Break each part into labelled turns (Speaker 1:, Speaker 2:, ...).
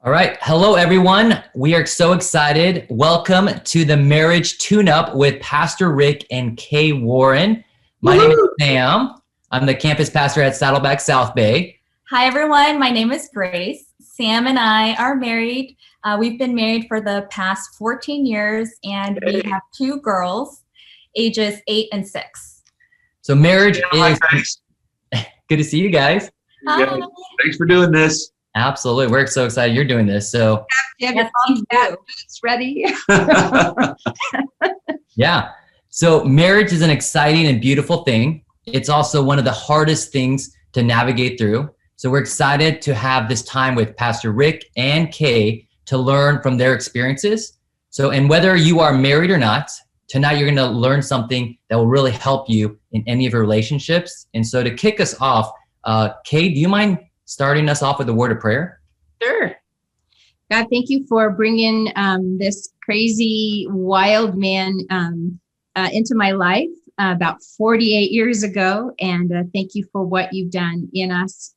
Speaker 1: All right. Hello, everyone. We are so excited. Welcome to the Marriage Tuneup with Pastor Rick and Kay Warren. My name is Sam. I'm the campus pastor at Saddleback South Bay.
Speaker 2: Hi, everyone. My name is Grace. Sam and I are married. We've been married for the past 14 years, and we have two girls, ages 8 and 6.
Speaker 1: So marriage is... Good to see you guys.
Speaker 2: Hi.
Speaker 3: Thanks for doing this.
Speaker 1: Absolutely. We're so excited you're doing this. So
Speaker 4: You have your mom's boots ready.
Speaker 1: yeah. So marriage is an exciting and beautiful thing. It's also one of the hardest things to navigate through. So we're excited to have this time with Pastor Rick and Kay to learn from their experiences. So, and whether you are married or not, tonight you're going to learn something that will really help you in any of your relationships. And so to kick us off, Kay, do you mind starting us off with a word of prayer?
Speaker 4: Sure. God, thank you for bringing this crazy, wild man into my life about 48 years ago. And thank you for what you've done in us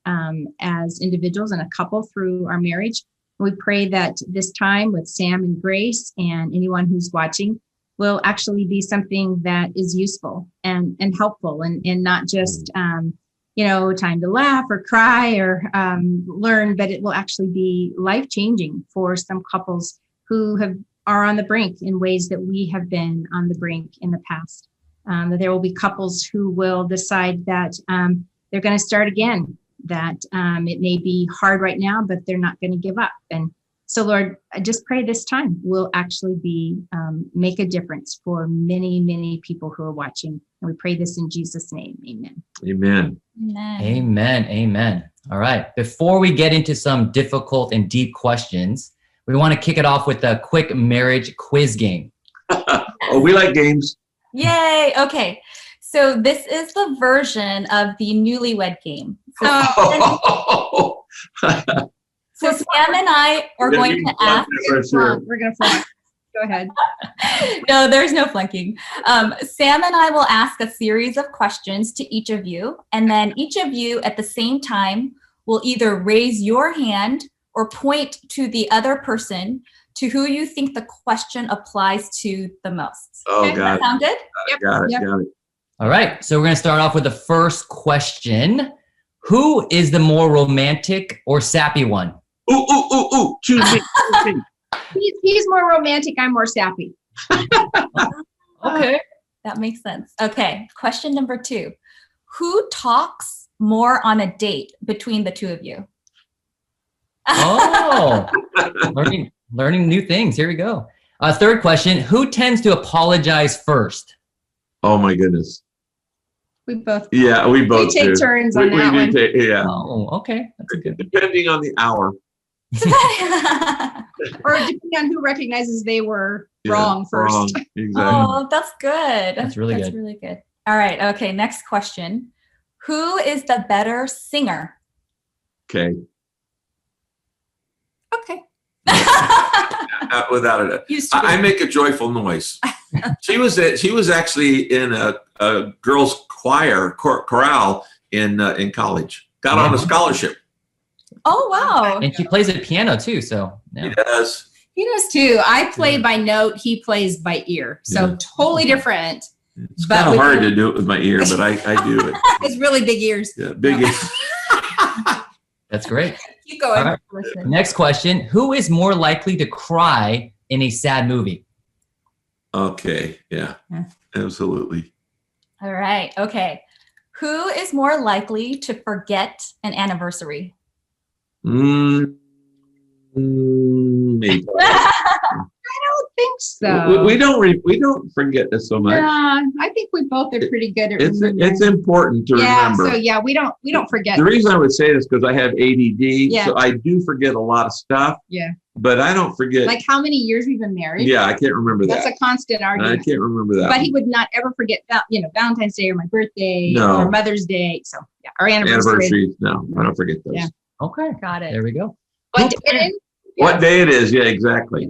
Speaker 4: as individuals and a couple through our marriage. We pray that this time with Sam and Grace and anyone who's watching will actually be something that is useful and helpful and not just time to laugh or cry or learn, but it will actually be life-changing for some couples who are on the brink in ways that we have been on the brink in the past. There will be couples who will decide that they're going to start again, that it may be hard right now, but they're not going to give up. And so, Lord, I just pray this time will actually make a difference for many, many people who are watching. And we pray this in Jesus' name. Amen.
Speaker 3: Amen.
Speaker 1: Amen. Amen. All right. Before we get into some difficult and deep questions, we want to kick it off with a quick marriage quiz game.
Speaker 3: Oh, we like games.
Speaker 2: Yay. Okay. So this is the version of the newlywed game. So Sam and I are going to ask.
Speaker 4: We're going to flunk. Go ahead.
Speaker 2: No, there's no flunking. Sam and I will ask a series of questions to each of you, and then each of you at the same time will either raise your hand or point to the other person to who you think the question applies to the most.
Speaker 3: Oh,
Speaker 2: okay,
Speaker 3: got it.
Speaker 2: Sound good?
Speaker 3: Got it.
Speaker 1: All right. So we're going to start off with the first question. Who is the more romantic or sappy one?
Speaker 3: Ooh. Choose me.
Speaker 4: He's more romantic. I'm more sappy.
Speaker 1: Okay.
Speaker 2: That makes sense. Okay. Question number 2. Who talks more on a date between the two of you?
Speaker 1: Oh, learning new things. Here we go. Third question. Who tends to apologize first?
Speaker 3: Oh, my goodness.
Speaker 4: We both.
Speaker 3: Yeah, we both
Speaker 4: take
Speaker 3: do.
Speaker 4: turns on that one.
Speaker 3: Yeah.
Speaker 1: Oh, okay. That's a good one.
Speaker 3: Depending on the hour.
Speaker 4: Or depending on who recognizes they were wrong first.
Speaker 3: Wrong. Exactly.
Speaker 2: Oh, that's good.
Speaker 1: That's really good.
Speaker 2: That's really good. All right. Okay. Next question. Who is the better singer?
Speaker 3: Okay.
Speaker 2: Okay.
Speaker 3: Without it. I make a joyful noise. She was actually in a girls' chorale in college. Got on a scholarship.
Speaker 2: Oh, wow.
Speaker 1: And she plays the piano too. So yeah.
Speaker 3: He does.
Speaker 5: He does too. I play by note. He plays by ear. So
Speaker 3: Yeah.
Speaker 5: totally different.
Speaker 3: It's kind of hard to do it with my ear, but I do it.
Speaker 5: It's really big ears.
Speaker 3: Yeah, big
Speaker 5: No.
Speaker 3: ears.
Speaker 1: That's great.
Speaker 5: Keep going.
Speaker 1: All right. Next question. Who is more likely to cry in a sad movie?
Speaker 3: Okay. Yeah. Absolutely.
Speaker 2: All right. Okay. Who is more likely to forget an anniversary?
Speaker 3: Maybe.
Speaker 4: I don't think so.
Speaker 3: We don't forget this so much.
Speaker 4: Yeah, I think we both are pretty good at
Speaker 3: It's
Speaker 4: remembering.
Speaker 3: important to remember.
Speaker 4: So yeah, we don't forget.
Speaker 3: The reason I would say this because I have ADD,
Speaker 4: Yeah.
Speaker 3: so I do forget a lot of stuff.
Speaker 4: Yeah.
Speaker 3: But I don't forget.
Speaker 4: Like how many years we've been married?
Speaker 3: Yeah, I can't remember
Speaker 4: That's
Speaker 3: that.
Speaker 4: a constant
Speaker 3: I
Speaker 4: argument.
Speaker 3: can't remember that.
Speaker 4: But he would not ever forget Valentine's Day or my birthday
Speaker 3: No.
Speaker 4: or Mother's Day. So yeah, our anniversary.
Speaker 3: Anniversaries, no, I don't forget those.
Speaker 4: Yeah.
Speaker 1: Okay.
Speaker 2: Got it.
Speaker 1: There we go.
Speaker 4: What day it is?
Speaker 3: What day it is? Yeah, exactly.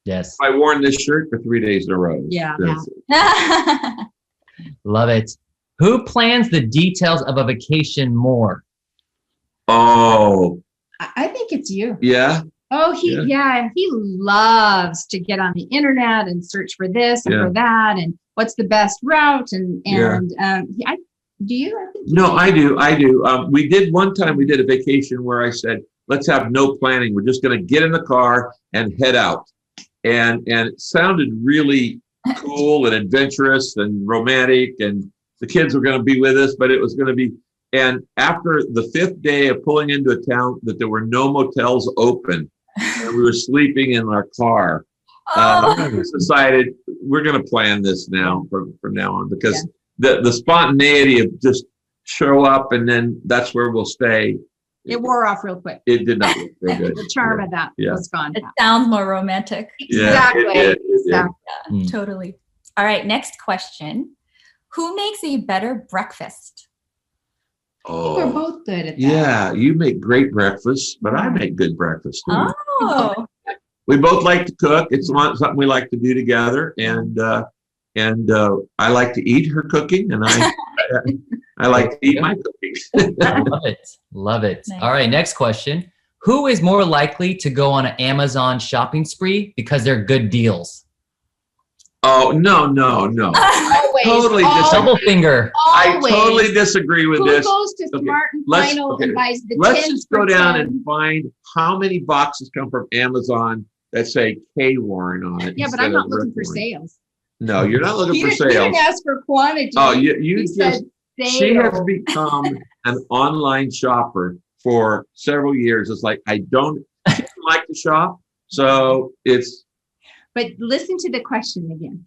Speaker 1: Yes.
Speaker 3: I worn this shirt for 3 days in a row.
Speaker 4: Yeah.
Speaker 3: That's-
Speaker 1: Love it. Who plans the details of a vacation more?
Speaker 3: Oh,
Speaker 4: I think it's you.
Speaker 3: Yeah.
Speaker 4: Oh, he loves to get on the internet and search for this and for that and what's the best route do you? I think
Speaker 3: No, I do. We did one time. We did a vacation where I said, "Let's have no planning. We're just going to get in the car and head out." And it sounded really cool and adventurous and romantic, and the kids were going to be with us, but it was going to be. And after the 5th day of pulling into a town that there were no motels open, and we were sleeping in our car, we decided we're going to plan this now from now on, because the spontaneity of just show up and then that's where we'll stay.
Speaker 4: It wore off real quick.
Speaker 3: It did not look very good.
Speaker 4: The charm of that was gone.
Speaker 2: It sounds more romantic.
Speaker 4: Exactly.
Speaker 2: Yeah, totally. All right, next question. Who makes a better breakfast?
Speaker 3: Oh,
Speaker 4: We're both good at that.
Speaker 3: yeah, you make great breakfast, but I make good breakfast too.
Speaker 2: Oh,
Speaker 3: We both like to cook. It's something we like to do together, and I like to eat her cooking, and I like to eat my cooking.
Speaker 1: Love it.
Speaker 2: Nice.
Speaker 1: All right, next question. Who is more likely to go on an Amazon shopping spree because they're good deals?
Speaker 3: Oh, no.
Speaker 4: Always.
Speaker 3: Totally
Speaker 1: Double finger.
Speaker 3: I totally disagree with
Speaker 4: Who
Speaker 3: this.
Speaker 4: goes to
Speaker 3: Okay,
Speaker 4: Smart and
Speaker 3: let's-
Speaker 4: Final
Speaker 3: okay,
Speaker 4: and buys the
Speaker 3: Let's
Speaker 4: 10
Speaker 3: just go down
Speaker 4: for
Speaker 3: and find how many boxes come from Amazon that say K Warren on it.
Speaker 4: Yeah, but
Speaker 3: instead
Speaker 4: I'm not
Speaker 3: of
Speaker 4: looking
Speaker 3: Rick
Speaker 4: for
Speaker 3: Warren.
Speaker 4: sales.
Speaker 3: No, you're not looking
Speaker 4: You
Speaker 3: for
Speaker 4: didn't
Speaker 3: sales.
Speaker 4: ask for quantity.
Speaker 3: Oh, you
Speaker 4: You
Speaker 3: just
Speaker 4: said
Speaker 3: she has
Speaker 4: sales.
Speaker 3: become an online shopper for several years. It's like she doesn't like to shop, so it's
Speaker 4: But listen to the question again.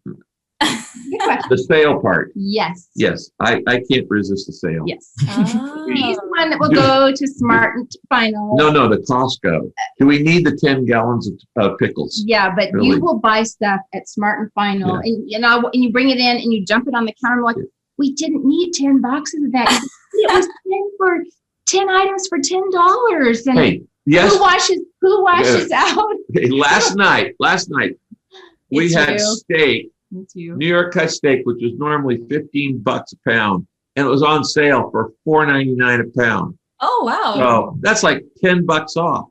Speaker 4: The question.
Speaker 3: the sale part.
Speaker 4: Yes.
Speaker 3: Yes, I can't resist the sale.
Speaker 4: Yes.
Speaker 2: Oh.
Speaker 4: He's the one that will go to Smart and Final.
Speaker 3: No, the Costco. Do we need the 10 gallons of pickles?
Speaker 4: Yeah, but
Speaker 3: Really?
Speaker 4: you will buy stuff at Smart and Final, and you bring it in and you jump it on the counter. I'm like, we didn't need 10 boxes of that. It was 10 items for $10. And
Speaker 3: Hey, yes.
Speaker 4: Who washes out?
Speaker 3: Hey, last night we
Speaker 4: It's
Speaker 3: had
Speaker 4: you.
Speaker 3: steak,
Speaker 4: It's you.
Speaker 3: New York cut steak, which was normally $15 a pound, and it was on sale for $4.99 a pound.
Speaker 2: Oh, wow.
Speaker 3: So that's like $10 off.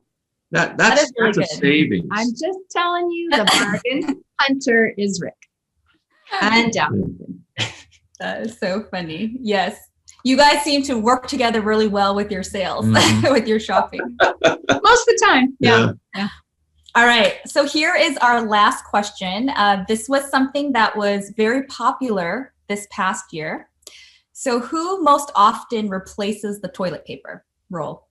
Speaker 3: That's
Speaker 2: is really
Speaker 3: a
Speaker 2: good.
Speaker 3: savings.
Speaker 4: I'm just telling you, the bargain hunter is Rick. Undoubtedly.
Speaker 2: That is so funny. Yes. You guys seem to work together really well with your sales,
Speaker 1: Mhm.
Speaker 2: with your shopping.
Speaker 4: Most of the time. Yeah.
Speaker 2: All right. So here is our last question. This was something that was very popular this past year. So who most often replaces the toilet paper roll?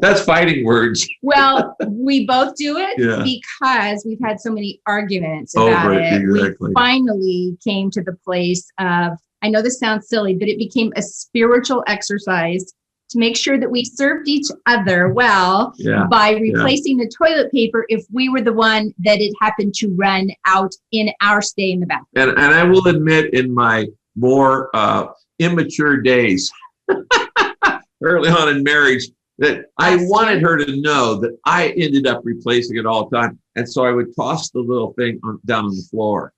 Speaker 3: That's fighting words.
Speaker 4: Well, we both do it
Speaker 3: Yeah.
Speaker 4: because we've had so many arguments
Speaker 3: Over
Speaker 4: about
Speaker 3: it,
Speaker 4: it.
Speaker 3: exactly.
Speaker 4: We finally came to the place of, I know this sounds silly, but it became a spiritual exercise to make sure that we served each other well
Speaker 3: Yeah.
Speaker 4: by replacing the toilet paper if we were the one that it happened to run out in our stay in the bathroom.
Speaker 3: And I will admit, in my more immature days, early on in marriage, that I wanted her to know that I ended up replacing it all the time. And so I would toss the little thing down on the floor.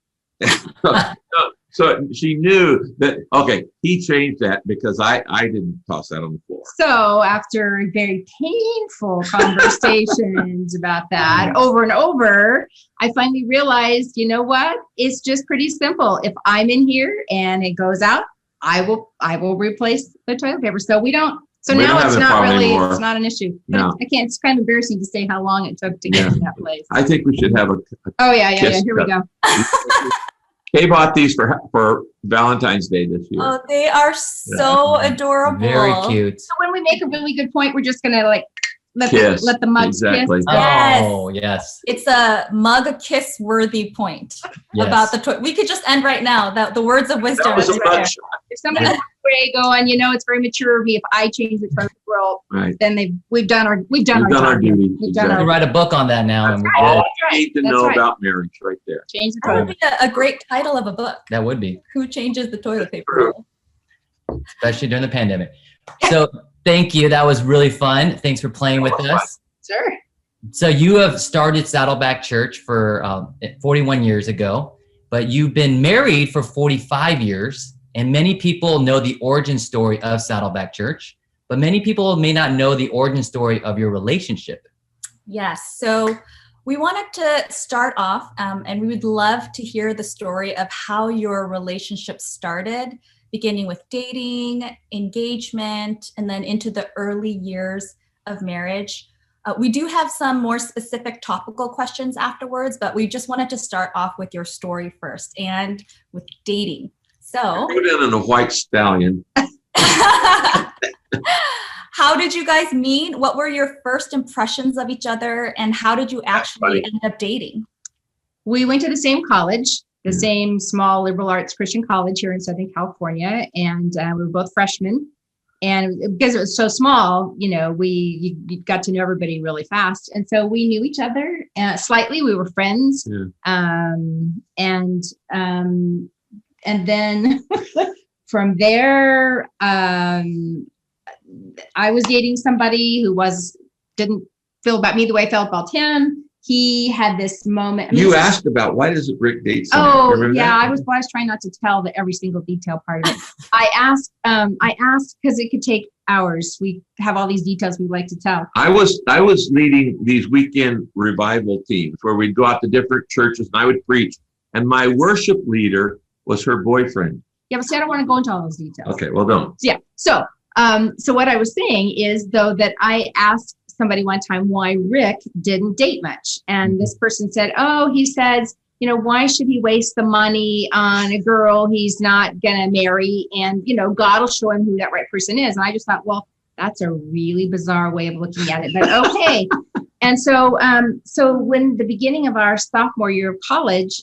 Speaker 3: So she knew that, okay, he changed that because I didn't toss that on the floor.
Speaker 4: So after very painful conversations about that over and over, I finally realized, you know what? It's just pretty simple. If I'm in here and it goes out, I will replace the toilet paper. So we don't. So
Speaker 3: We
Speaker 4: now
Speaker 3: don't have
Speaker 4: it's
Speaker 3: that
Speaker 4: not
Speaker 3: problem
Speaker 4: really.
Speaker 3: anymore.
Speaker 4: It's not an issue. But
Speaker 3: No.
Speaker 4: I can't. It's kind of embarrassing to say how long it took to get to that place.
Speaker 3: I think we should have a.
Speaker 4: Oh yeah.
Speaker 3: Yes,
Speaker 4: Here we go.
Speaker 3: Kay bought these for Valentine's Day this year.
Speaker 2: Oh, they are so adorable.
Speaker 1: Very cute.
Speaker 4: So when we make a really good point, we're just gonna like let
Speaker 3: Kiss.
Speaker 4: the mugs
Speaker 3: Exactly.
Speaker 4: kiss.
Speaker 2: Yes.
Speaker 1: Oh, yes.
Speaker 2: It's a mug kiss worthy point
Speaker 1: Yes.
Speaker 2: about the toilet. We could just end right now. The words of wisdom.
Speaker 3: That was a
Speaker 2: is right there.
Speaker 3: mug shot.
Speaker 4: If somebody walks away going, it's very mature of me if I change the toilet roll,
Speaker 3: Right.
Speaker 4: then we've done our
Speaker 3: We've done our
Speaker 4: job.
Speaker 3: duty.
Speaker 4: We've done
Speaker 1: We
Speaker 3: Exactly.
Speaker 1: write a book on that now, and we're
Speaker 3: All
Speaker 1: good.
Speaker 3: you need to
Speaker 4: That's
Speaker 3: know
Speaker 4: right.
Speaker 3: about marriage right there.
Speaker 4: Change the
Speaker 2: That
Speaker 4: toilet.
Speaker 2: would be a great title of a book.
Speaker 1: That would be,
Speaker 2: Who changes the toilet paper
Speaker 3: True.
Speaker 2: roll?
Speaker 1: especially during the pandemic. So thank you. That was really fun. Thanks for playing with us.
Speaker 4: Sure.
Speaker 1: So you have started Saddleback Church for 41 years ago, but you've been married for 45 years, and many people know the origin story of Saddleback Church. but many people may not know the origin story of your relationship.
Speaker 2: Yes. So we wanted to start off, and we would love to hear the story of how your relationship started, beginning with dating, engagement, and then into the early years of marriage. We do have some more specific topical questions afterwards, but we just wanted to start off with your story first and with dating. So,
Speaker 3: Put it in a white stallion.
Speaker 2: how did you guys meet? What were your first impressions of each other? And how did you actually end up dating?
Speaker 4: We went to the same college, the same small liberal arts Christian college here in Southern California. And we were both freshmen. And because it was so small, you got to know everybody really fast. And so we knew each other slightly. We were friends. Yeah. And then from there, I was dating somebody who didn't feel about me the way I felt about him. He had this moment.
Speaker 3: You asked about why doesn't Rick date someone?
Speaker 4: Oh, yeah. I was trying not to tell every single detail part of it. I asked because it could take hours. We have all these details we'd like to tell.
Speaker 3: I was leading these weekend revival teams where we'd go out to different churches and I would preach. And my worship leader was her boyfriend.
Speaker 4: Yeah, but see, I don't want to go into all those details.
Speaker 3: Okay, well, don't.
Speaker 4: Yeah. So what I was saying is, though, that I asked somebody one time why Rick didn't date much. And this person said, he says, why should he waste the money on a girl he's not going to marry? And, God will show him who that right person is. And I just thought, well, that's a really bizarre way of looking at it, but okay. And so when the beginning of our sophomore year of college,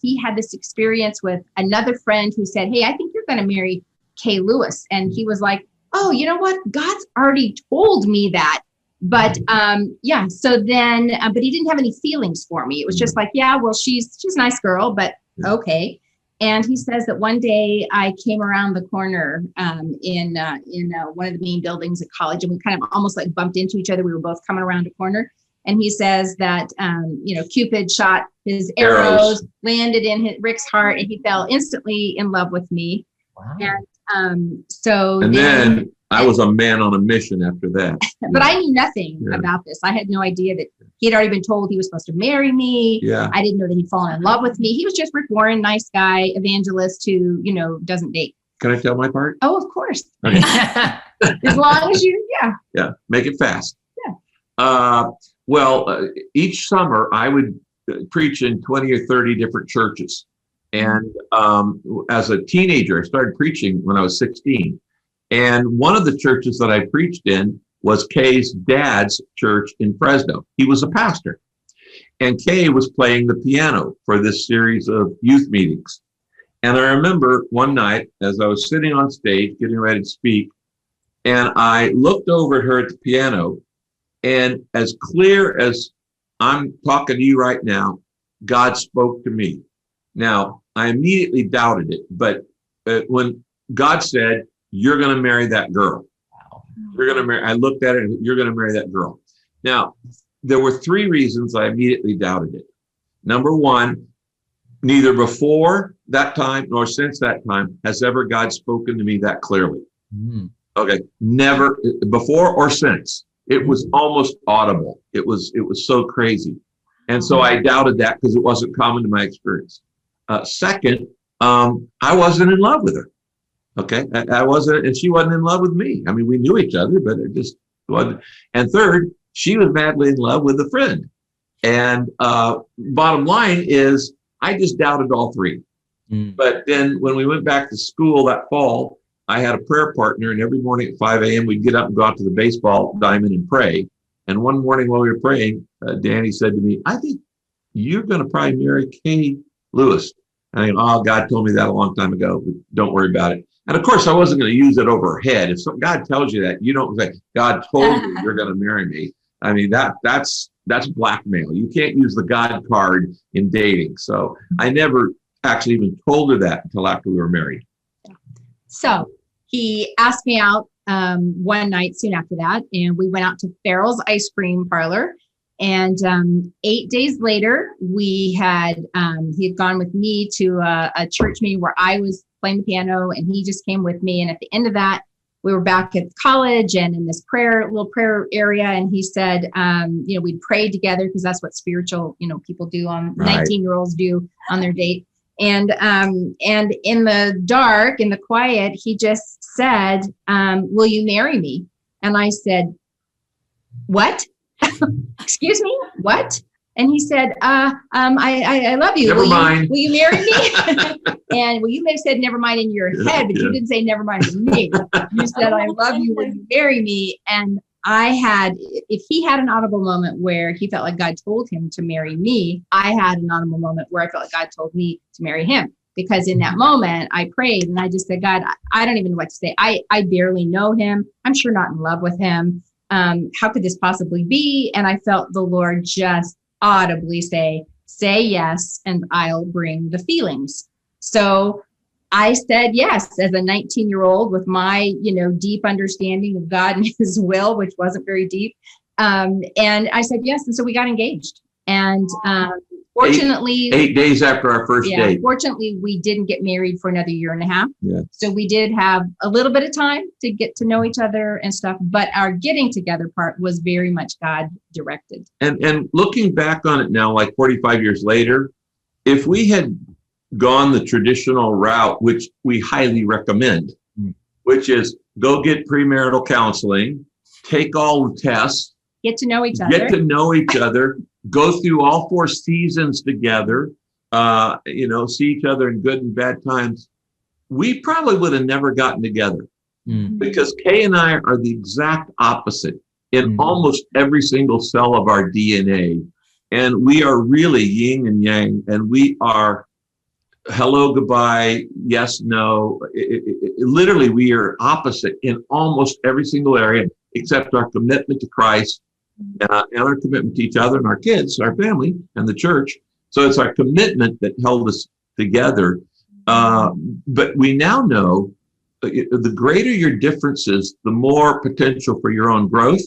Speaker 4: he had this experience with another friend who said, hey, I think you're going to marry Kay Lewis. And he was like, oh, you know what? God's already told me that. But so then, but he didn't have any feelings for me. It was just like, yeah, well, she's a nice girl, but okay. And he says that one day I came around the corner in one of the main buildings at college, and we kind of almost like bumped into each other. We were both coming around a corner. And he says that, Cupid shot his arrows, landed in Rick's heart, and he fell instantly in love with me.
Speaker 1: Wow.
Speaker 4: And
Speaker 3: then I was a man on a mission after that.
Speaker 4: But I knew nothing about this. I had no idea that he had already been told he was supposed to marry me.
Speaker 3: Yeah.
Speaker 4: I didn't know that he'd fallen in love with me. He was just Rick Warren, nice guy, evangelist who, doesn't date.
Speaker 3: Can I tell my part?
Speaker 4: Oh, of course.
Speaker 3: Okay.
Speaker 4: As long as you,
Speaker 3: Yeah, make it fast.
Speaker 4: Yeah.
Speaker 3: Each summer I would preach in 20 or 30 different churches. And as a teenager, I started preaching when I was 16. And one of the churches that I preached in was Kay's dad's church in Fresno. He was a pastor. And Kay was playing the piano for this series of youth meetings. And I remember one night as I was sitting on stage getting ready to speak, and I looked over at her at the piano, and as clear as I'm talking to you right now, God spoke to me. Now, I immediately doubted it, but when God said, you're going to marry that girl. Wow. I looked at it and you're going to marry that girl. Now, there were 3 reasons I immediately doubted it. Number one, neither before that time nor since that time has ever God spoken to me that clearly. Mm. Okay. Never before or since. It was almost audible. It was so crazy. And so I doubted that because it wasn't common to my experience. Second, I wasn't in love with her. Okay. I wasn't, and she wasn't in love with me. I mean, we knew each other, but it just wasn't. And third, she was madly in love with a friend. And bottom line is, I just doubted all 3. Mm. But then when we went back to school that fall, I had a prayer partner, and every morning at 5 a.m. we'd get up and go out to the baseball diamond and pray. And one morning while we were praying, Danny said to me, I think you're going to probably marry Kay Lewis. And I go, God told me that a long time ago, but don't worry about it. And of course, I wasn't going to use it over her head. If God tells you that, you don't say, God told you you're going to marry me. I mean, that's blackmail. You can't use the God card in dating. So I never actually even told her that until after we were married.
Speaker 4: So he asked me out one night soon after that, and we went out to Farrell's ice cream parlor. And 8 days later, he had gone with me to a church meeting where I was playing the piano, and he just came with me. And at the end of that, we were back at college and in this little prayer area. And he said, we'd pray together because that's what spiritual, people do 19-year-olds do on their date. And in the dark, in the quiet, he just said, will you marry me? And I said, what? Excuse me? What? And he said, I love you.
Speaker 3: Never mind.
Speaker 4: Will you marry me? And you may have said never mind in your head, but you didn't say never mind to me. You said, I love you. Will you marry me? And if he had an audible moment where he felt like God told him to marry me, I had an audible moment where I felt like God told me to marry him. Because in that moment, I prayed and I just said, God, I don't even know what to say. I barely know him. I'm sure not in love with him. How could this possibly be? And I felt the Lord just audibly say yes, and I'll bring the feelings. So I said yes as a 19-year-old with my, deep understanding of God and his will, which wasn't very deep. And I said yes. And so we got engaged. And fortunately,
Speaker 3: 8 days after our first date.
Speaker 4: Fortunately, we didn't get married for another year and a half.
Speaker 3: Yeah.
Speaker 4: So we did have a little bit of time to get to know each other and stuff. But our getting together part was very much God directed.
Speaker 3: And looking back on it now, like 45 years later, if we had gone the traditional route, which we highly recommend, which is go get premarital counseling, take all the tests,
Speaker 4: get to know each other, go through all 4 seasons together, see each other in good and bad times, we probably would have never gotten together. Because Kay and I are the exact opposite in almost every single cell of our DNA. And we are really yin and yang, and we are hello, goodbye, yes, no. Literally, we are opposite in almost every single area, except our commitment to Christ and our commitment to each other and our kids, our family, and the church. So it's our commitment that held us together. But we now know the greater your differences, the more potential for your own growth.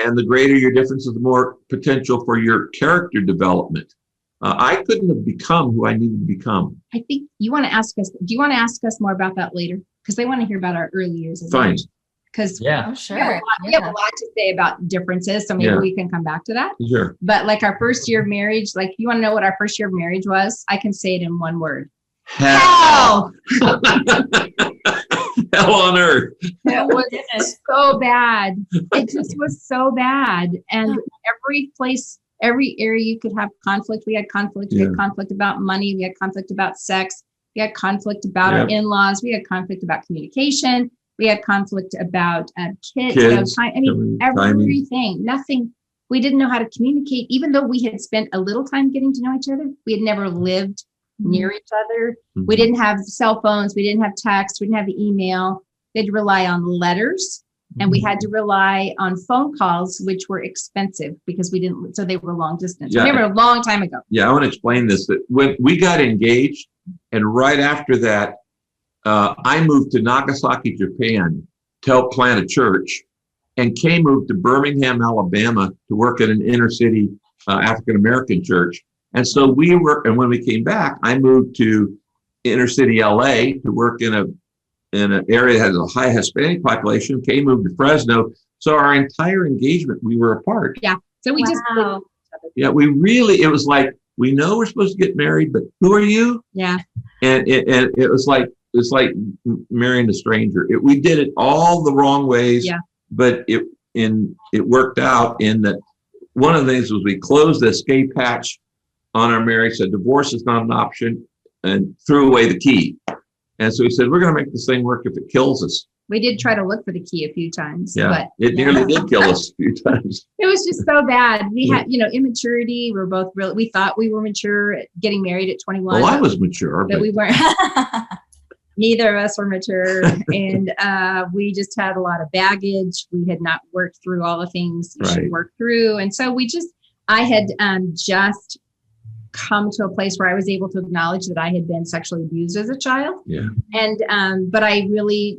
Speaker 4: And the greater your differences, the more potential for your character development. I couldn't have become who I needed to become. I think do you want to ask us more about that later? Because they want to hear about our early years.
Speaker 3: Fine.
Speaker 4: Because
Speaker 2: sure.
Speaker 4: We have a lot to say about differences, so maybe we can come back to that.
Speaker 3: Sure.
Speaker 4: But like our first year of marriage, like you want to know what our first year of marriage was? I can say it in one word.
Speaker 3: Hell. Hell on earth.
Speaker 4: It was so bad. It just was so bad. And every place, every area you could have conflict. We had conflict. We had conflict about money. We had conflict about sex. We had conflict about our in-laws. We had conflict about communication. We had conflict about kids. Time. I mean, everything. Nothing. We didn't know how to communicate. Even though we had spent a little time getting to know each other, we had never lived near each other. We didn't have cell phones. We didn't have text. We didn't have email. We had to rely on letters. And we had to rely on phone calls, which were expensive because so they were long distance.
Speaker 3: Yeah.
Speaker 4: Remember, a long time ago.
Speaker 3: Yeah, I want to explain this. That when we got engaged, and right after that, I moved to Nagasaki, Japan to help plant a church. And Kay moved to Birmingham, Alabama to work at an inner city African-American church. And so and when we came back, I moved to inner city LA to work in an area that has a high Hispanic population. Kay moved to Fresno. So our entire engagement, we were apart.
Speaker 4: Yeah. So we just.
Speaker 3: Yeah, it was like, we know we're supposed to get married, but who are you?
Speaker 4: Yeah.
Speaker 3: And it was like, marrying a stranger. We did it all the wrong ways.
Speaker 4: Yeah.
Speaker 3: But it worked out in that one of the things was we closed the escape hatch on our marriage, said divorce is not an option, and threw away the key. And so we said, we're going to make this thing work if it kills us.
Speaker 4: We did try to look for the key a few times.
Speaker 3: Yeah,
Speaker 4: but
Speaker 3: it nearly did kill us a few times.
Speaker 4: It was just so bad. We had, immaturity. We were both we thought we were mature getting married at 21.
Speaker 3: Well, I was mature.
Speaker 4: But we weren't. Neither of us were mature. And we just had a lot of baggage. We had not worked through all the things you should work through. And so I had just come to a place where I was able to acknowledge that I had been sexually abused as a child.
Speaker 3: Yeah.
Speaker 4: And, but I really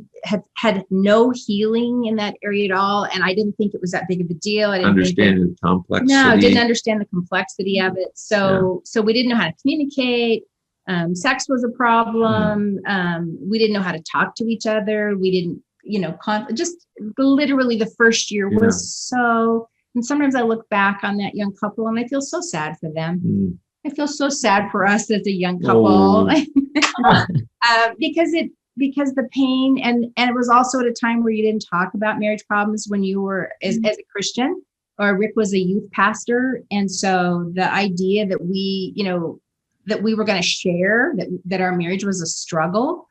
Speaker 4: had no healing in that area at all. And I didn't think it was that big of a deal. I didn't
Speaker 3: understand the complexity.
Speaker 4: No, didn't understand the complexity of it. So we didn't know how to communicate. Sex was a problem. We didn't know how to talk to each other. We didn't just literally the first year was so, and sometimes I look back on that young couple and I feel so sad for them. I feel so sad for us as a young couple because the pain and it was also at a time where you didn't talk about marriage problems when you were as a Christian, or Rick was a youth pastor. And so the idea that we were going to share that our marriage was a struggle,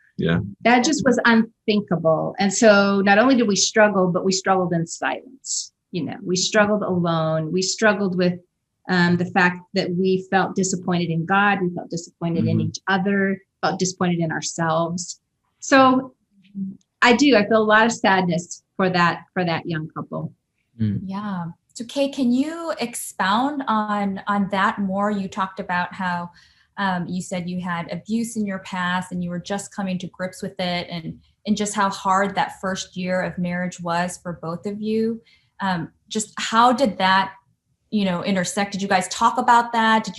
Speaker 4: that just was unthinkable. And so not only did we struggle, but we struggled in silence. We struggled alone. We struggled with the fact that we felt disappointed in God. We felt disappointed in each other, felt disappointed in ourselves. So I feel a lot of sadness for that young couple.
Speaker 2: Yeah. So Kay, can you expound on that more? You talked about how you said you had abuse in your past and you were just coming to grips with it, and just how hard that first year of marriage was for both of you. Just how did that, intersect? Did you guys talk about that?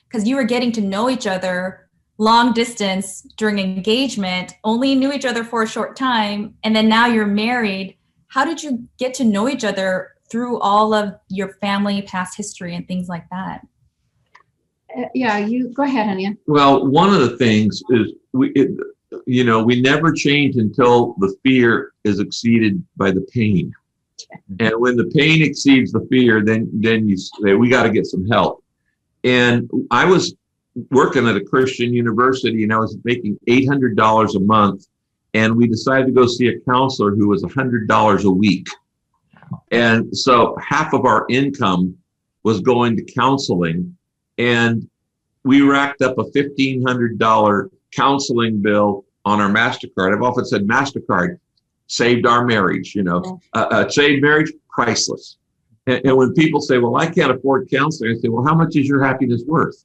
Speaker 2: Because you were getting to know each other long distance during engagement, only knew each other for a short time, and then now you're married. How did you get to know each other through all of your family past history and things like that?
Speaker 4: You go ahead, Anya.
Speaker 3: Well, one of the things is we never change until the fear is exceeded by the pain. And when the pain exceeds the fear, then you say, we got to get some help. And I was working at a Christian university and I was making $800 a month. And we decided to go see a counselor who was $100 a week. And so half of our income was going to counseling. And we racked up a $1,500 counseling bill on our MasterCard. I've often said MasterCard saved our marriage, saved marriage, priceless. And when people say, well, I can't afford counseling, I say, well, how much is your happiness worth?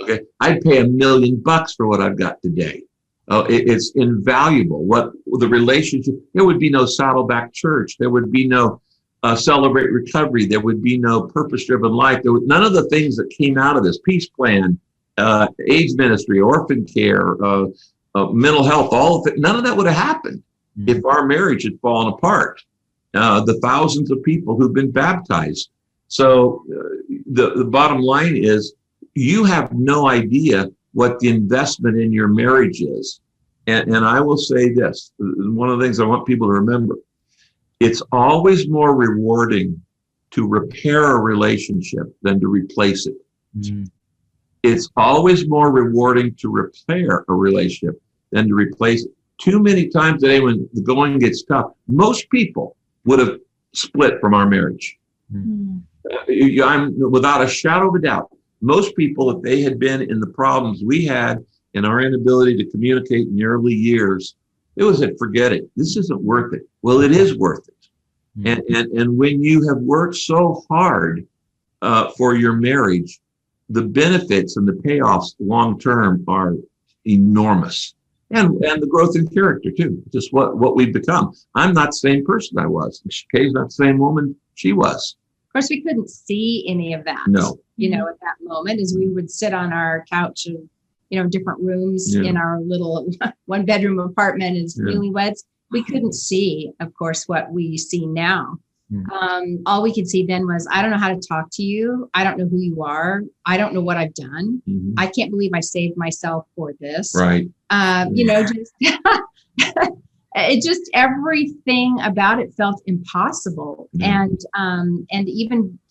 Speaker 3: Okay, I'd pay $1 million for what I've got today. It's invaluable. What the relationship, there would be no Saddleback Church. There would be no Celebrate Recovery. There would be no Purpose-Driven Life. There was none of the things that came out of this, Peace Plan, AIDS ministry, orphan care, mental health, all of it. None of that would have happened if our marriage had fallen apart. The thousands of people who've been baptized. So the bottom line is, you have no idea what the investment in your marriage is. And I will say this, one of the things I want people to remember, it's always more rewarding to repair a relationship than to replace it. It's always more rewarding to repair a relationship than to replace it. Too many times today when the going gets tough, most people would have split from our marriage. I'm without a shadow of a doubt. Most people, if they had been in the problems we had in our inability to communicate in the early years, it was that forget it. This isn't worth it. Well, it is worth it. And when you have worked so hard for your marriage, the benefits and the payoffs long term are enormous. And the growth in character too, just what we've become. I'm not the same person I was. Kay's not the same woman she was.
Speaker 4: Of course, we couldn't see any of that.
Speaker 3: No.
Speaker 4: At that moment, as we would sit on our couch of, different rooms in our little 1-bedroom apartment as newlyweds, we couldn't see, of course, what we see now. All we could see then was, I don't know how to talk to you. I don't know who you are. I don't know what I've done. I can't believe I saved myself for this.
Speaker 3: Right.
Speaker 4: Just everything about it felt impossible. And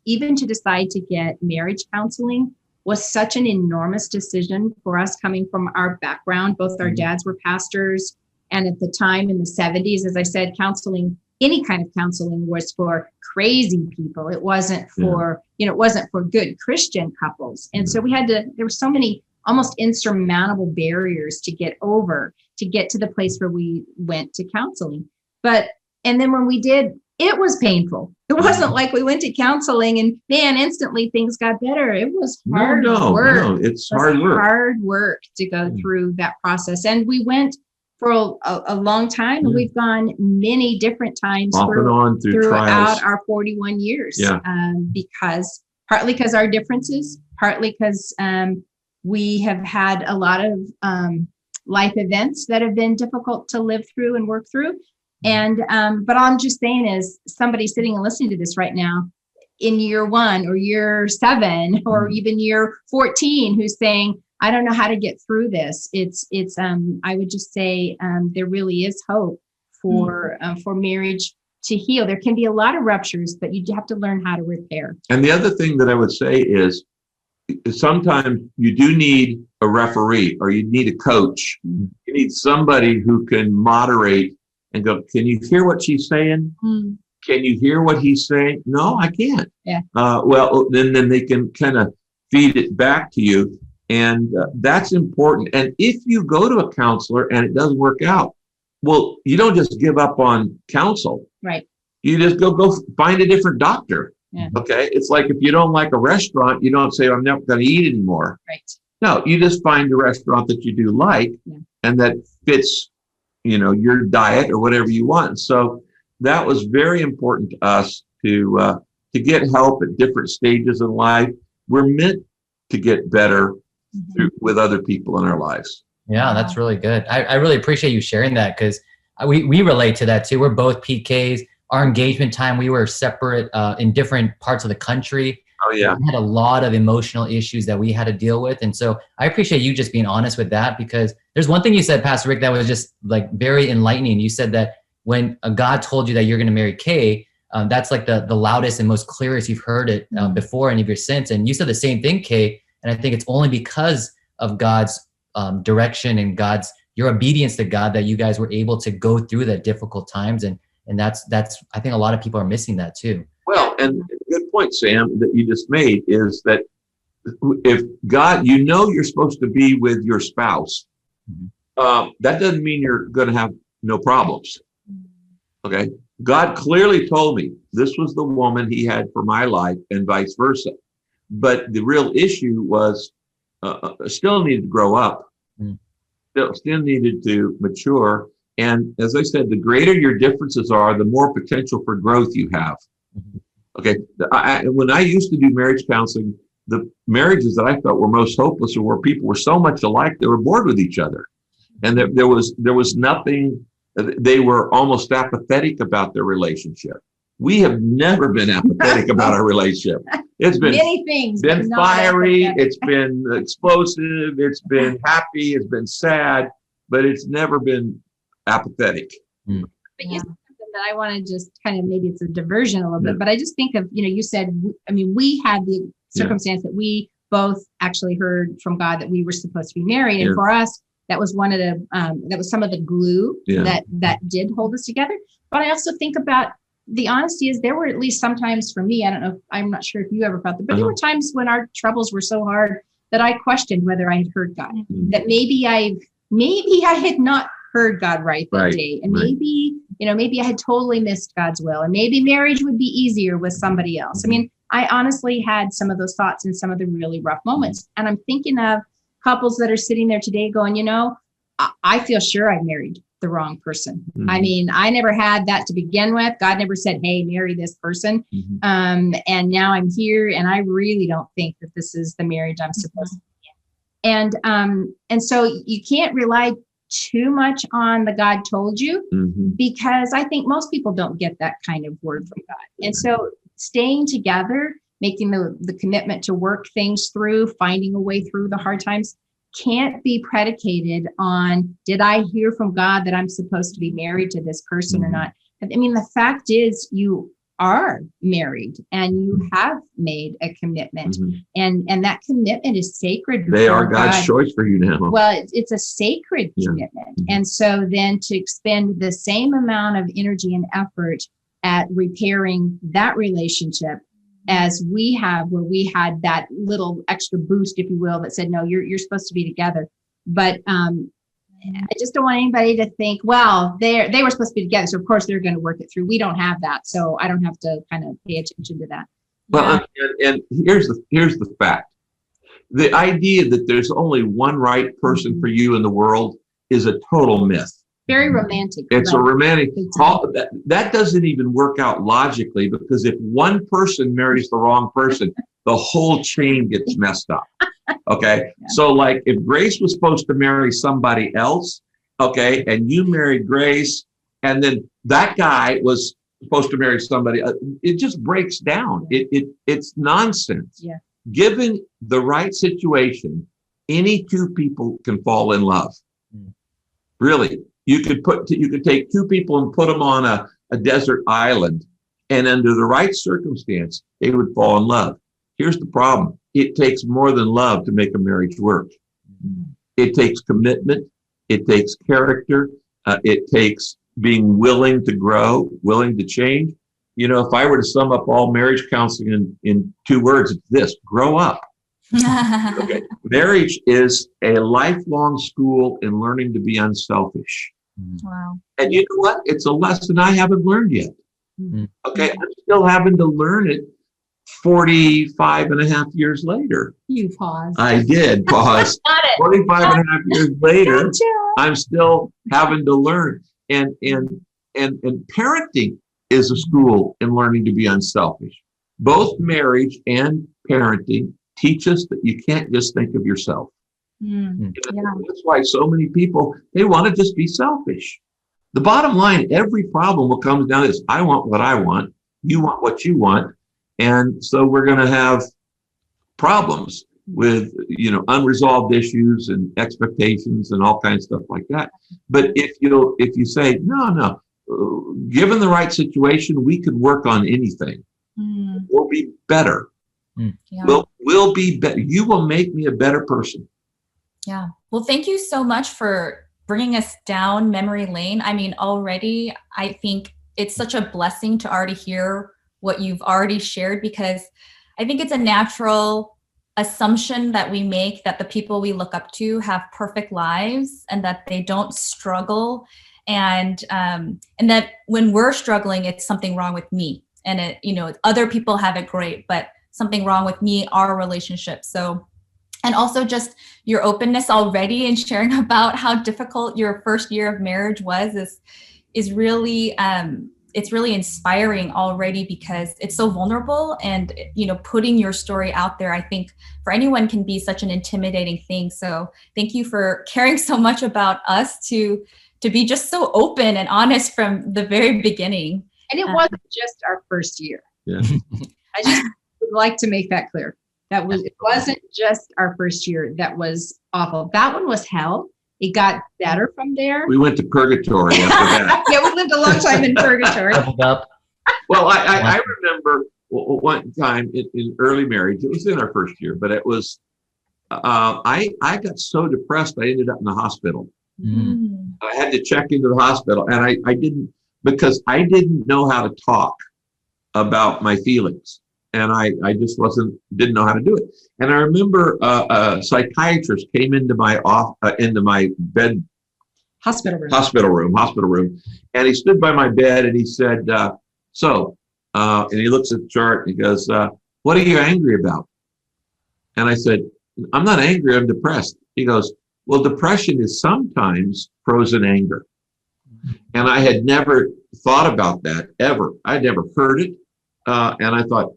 Speaker 4: even to decide to get marriage counseling was such an enormous decision for us, coming from our background. Both our dads were pastors. And at the time in the 70s, as I said, counseling, any kind of counseling was for crazy people. It wasn't for, it wasn't for good Christian couples. And so there were so many almost insurmountable barriers to get over, to get to the place where we went to counseling. And then when we did, it was painful. It wasn't like we went to counseling and instantly things got better. It was hard work.
Speaker 3: No, it's hard work.
Speaker 4: Hard work to go through that process. And we went for a long time, and we've gone many different times throughout
Speaker 3: trials.
Speaker 4: Our 41 years. Partly because our differences, partly because we have had a lot of life events that have been difficult to live through and work through. And but all I'm just saying is somebody sitting and listening to this right now in year 1 or year 7 or even year 14 who's saying, I don't know how to get through this. It's I would just say there really is hope for marriage to heal. There can be a lot of ruptures, but you have to learn how to repair.
Speaker 3: And the other thing that I would say is sometimes you do need a referee or you need a coach. You need somebody who can moderate and go, can you hear what she's saying? Can you hear what he's saying? No, I can't.
Speaker 4: Yeah.
Speaker 3: Well, then they can kind of feed it back to you. And that's important. And if you go to a counselor and it doesn't work out, well, you don't just give up on counsel.
Speaker 4: Right.
Speaker 3: You just go find a different doctor.
Speaker 4: Yeah.
Speaker 3: Okay. It's like if you don't like a restaurant, you don't say, I'm never going to eat anymore.
Speaker 4: Right.
Speaker 3: No, you just find a restaurant that you do like and that fits, your diet or whatever you want. So that was very important to us to get help at different stages in life. We're meant to get better with other people in our lives.
Speaker 1: Yeah, that's really good. I really appreciate you sharing that because we relate to that too. We're both PKs. Our engagement time, we were separate in different parts of the country.
Speaker 3: Oh, yeah.
Speaker 1: We had a lot of emotional issues that we had to deal with. And so I appreciate you just being honest with that because there's one thing you said, Pastor Rick, that was just like very enlightening. You said that when God told you that you're going to marry Kay, that's like the loudest and most clearest you've heard it before any of your since. And you said the same thing, Kay. And I think it's only because of God's direction and your obedience to God that you guys were able to go through that difficult times. And that's I think a lot of people are missing that too.
Speaker 3: Well, and a good point, Sam, that you just made is that if God, you're supposed to be with your spouse, that doesn't mean you're going to have no problems. Okay. God clearly told me this was the woman he had for my life and vice versa. But the real issue was still needed to grow up, still needed to mature. And as I said, the greater your differences are, the more potential for growth you have. Okay. When I used to do marriage counseling, the marriages that I felt were most hopeless were where people were so much alike, they were bored with each other. And there was nothing, they were almost apathetic about their relationship. We have never been apathetic about our relationship. It's been
Speaker 4: many things,
Speaker 3: been fiery, it's been explosive, it's been happy, it's been sad, but it's never been apathetic.
Speaker 4: But you said something that I want to just kind of, maybe it's a diversion a little bit, but I just think of, you said, we had the circumstance that we both actually heard from God that we were supposed to be married. And for us, that was one of the, that was some of the glue that did hold us together. But I also think about the honesty is there were at least sometimes for me, I don't know, I'm not sure if you ever felt that, but there were times when our troubles were so hard that I questioned whether I had heard God, that maybe I had not heard God right that day. And maybe I had totally missed God's will, and maybe marriage would be easier with somebody else. I mean, I honestly had some of those thoughts in some of the really rough moments. And I'm thinking of couples that are sitting there today going, I feel sure I married the wrong person. I mean, I never had that to begin with. God never said, hey, marry this person. And now I'm here and I really don't think that this is the marriage I'm supposed to be in. And so you can't rely too much on the God told you, because I think most people don't get that kind of word from God. And so staying together, making the commitment to work things through, finding a way through the hard times can't be predicated on, did I hear from God that I'm supposed to be married to this person or not? I mean, the fact is you are married and you have made a commitment, and that commitment is sacred.
Speaker 3: They are God's choice for you now.
Speaker 4: Well, it's a sacred commitment. And so then to expend the same amount of energy and effort at repairing that relationship as we have, where we had that little extra boost, if you will, that said, no, you're supposed to be together. But I just don't want anybody to think, well, they were supposed to be together, so of course they're going to work it through. We don't have that, so I don't have to kind of pay attention to that.
Speaker 3: Well, and here's the fact. The idea that there's only one right person for you in the world is a total myth.
Speaker 4: Very romantic.
Speaker 3: It's a romantic. That doesn't even work out logically, because if one person marries the wrong person, the whole chain gets messed up. Okay. So like if Grace was supposed to marry somebody else, okay, and you married Grace And then that guy was supposed to marry somebody. It just breaks down. It's nonsense.
Speaker 4: Yeah.
Speaker 3: Given the right situation, any two people can fall in love. Really, you could take two people and put them on a desert island, and under the right circumstance, they would fall in love. Here's the problem. It takes more than love to make a marriage work. It takes commitment. It takes character. It takes being willing to grow, willing to change. You know, if I were to sum up all marriage counseling in 2 words, it's this: grow up. Okay. Marriage is a lifelong school in learning to be unselfish.
Speaker 2: Wow.
Speaker 3: And you know what? It's a lesson I haven't learned yet. Okay. I'm still having to learn it 45 and a half years later.
Speaker 5: You pause.
Speaker 3: I did pause.
Speaker 2: Got it.
Speaker 3: 45 and a half years later, I'm still having to learn. And parenting is a school in learning to be unselfish. Both marriage and parenting teach us that you can't just think of yourself. That's why so many people, they want to just be selfish. The bottom line, every problem will come down to this: I want what I want, you want what you want, and so we're going to have problems with, you know, unresolved issues and expectations and all kinds of stuff like that. But if you say no, given the right situation, we could work on anything. We'll be better.
Speaker 2: Yeah.
Speaker 3: We'll be better. You will make me a better person.
Speaker 2: Yeah. Well, thank you so much for bringing us down memory lane. I mean, already, I think it's such a blessing to already hear what you've already shared, because I think it's a natural assumption that we make that the people we look up to have perfect lives and that they don't struggle, and that when we're struggling, it's something wrong with me, and it, you know, other people have it great, but something wrong with me, our relationship. So, and also just your openness already and sharing about how difficult your first year of marriage was is really, it's really inspiring already, because it's so vulnerable, and, you know, putting your story out there, I think for anyone can be such an intimidating thing. So thank you for caring so much about us to be just so open and honest from the very beginning.
Speaker 4: And it wasn't just our first year.
Speaker 3: Yeah.
Speaker 4: I just would like to make that clear. It wasn't just our first year that was awful. That one was hell. It got better from there.
Speaker 3: We went to purgatory after that.
Speaker 4: Yeah, we lived a long time in purgatory.
Speaker 3: Well, I remember one time in early marriage, it was in our first year, but it was, I got so depressed, I ended up in the hospital. I had to check into the hospital, and I didn't, because I didn't know how to talk about my feelings. And I just didn't know how to do it. And I remember a psychiatrist came into my bed,
Speaker 5: Hospital room.
Speaker 3: and he stood by my bed and he said, and he looks at the chart and he goes, what are you angry about? And I said, I'm not angry, I'm depressed. He goes, well, depression is sometimes frozen anger. And I had never thought about that ever. I'd never heard it. And I thought,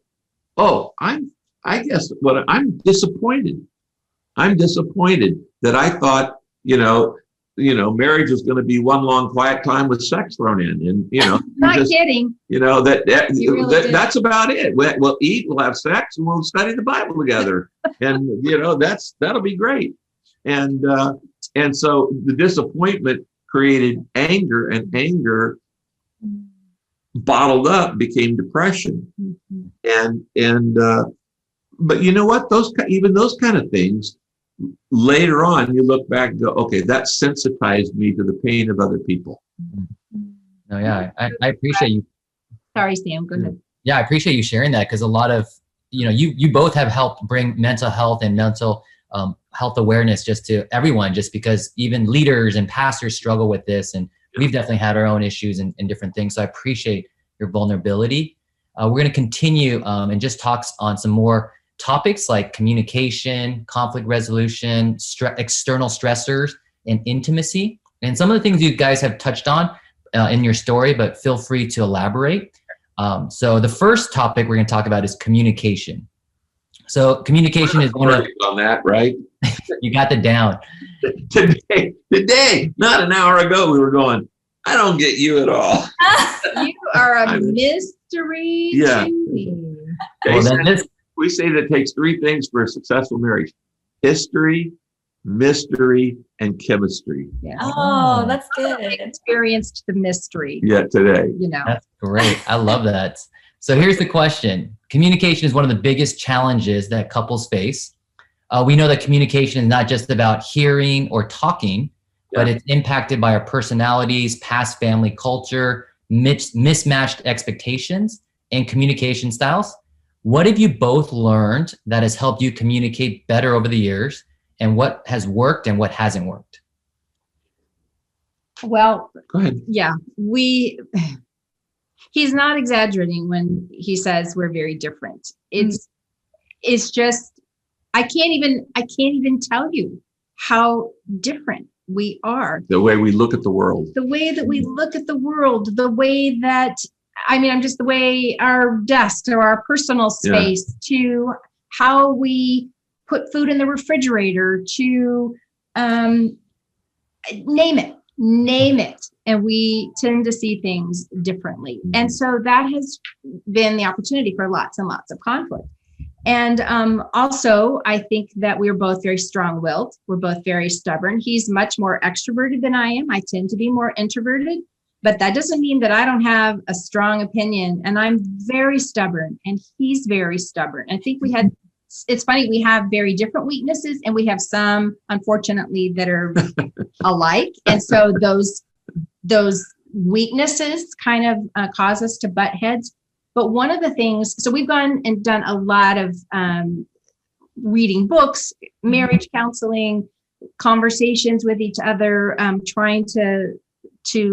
Speaker 3: oh, I'm disappointed. I'm disappointed that I thought, marriage was going to be one long quiet time with sex thrown in, and
Speaker 4: Not kidding.
Speaker 3: That's about it. We'll eat, we'll have sex, and we'll study the Bible together, and that'll be great. And so the disappointment created anger, and anger bottled up became depression. But you know what? Even those kind of things, later on, you look back and go, okay, that sensitized me to the pain of other people.
Speaker 1: No, yeah, I appreciate you.
Speaker 4: Sorry, Sam, go ahead.
Speaker 1: Yeah, I appreciate you sharing that, because a lot of, you both have helped bring mental health and mental health awareness just to everyone, just because even leaders and pastors struggle with this, and we've definitely had our own issues and different things. So I appreciate your vulnerability. We're going to continue and just talks on some more topics like communication, conflict resolution, external stressors, and intimacy. And some of the things you guys have touched on in your story, but feel free to elaborate. So the first topic we're going to talk about is communication. So communication is one of
Speaker 3: on that, right?
Speaker 1: You got the down.
Speaker 3: Today, not an hour ago, we were going, I don't get you at all.
Speaker 4: You are a
Speaker 3: I'm-
Speaker 4: mystery
Speaker 3: Yeah.
Speaker 4: to me.
Speaker 1: Well, then this,
Speaker 3: We say that it takes three things for a successful marriage: history, mystery, and chemistry.
Speaker 4: Yeah.
Speaker 2: Oh, that's
Speaker 4: I
Speaker 2: good.
Speaker 4: experienced the mystery,
Speaker 3: Yeah, today.
Speaker 4: you know.
Speaker 1: that's great. I love that. So here's the question. Communication is one of the biggest challenges that couples face. We know that communication is not just about hearing or talking, but it's impacted by our personalities, past family culture, mismatched expectations, and communication styles. What have you both learned that has helped you communicate better over the years, and what has worked and what hasn't worked?
Speaker 4: Well,
Speaker 3: Go ahead.
Speaker 4: yeah, he's not exaggerating when he says we're very different. It's just, I can't even tell you how different we are.
Speaker 3: The way we look at the world.
Speaker 4: The way that we look at the world, the way that, I'm just the way our desks or our personal space, to how we put food in the refrigerator, to name it. And we tend to see things differently. And so that has been the opportunity for lots and lots of conflict. And also, I think that we're both very strong-willed. We're both very stubborn. He's much more extroverted than I am. I tend to be more introverted, but that doesn't mean that I don't have a strong opinion. And I'm very stubborn, and he's very stubborn. I think it's funny, we have very different weaknesses, and we have some, unfortunately, that are alike. And so those weaknesses kind of cause us to butt heads. But one of the things, so we've gone and done a lot of reading books, marriage counseling, conversations with each other, trying to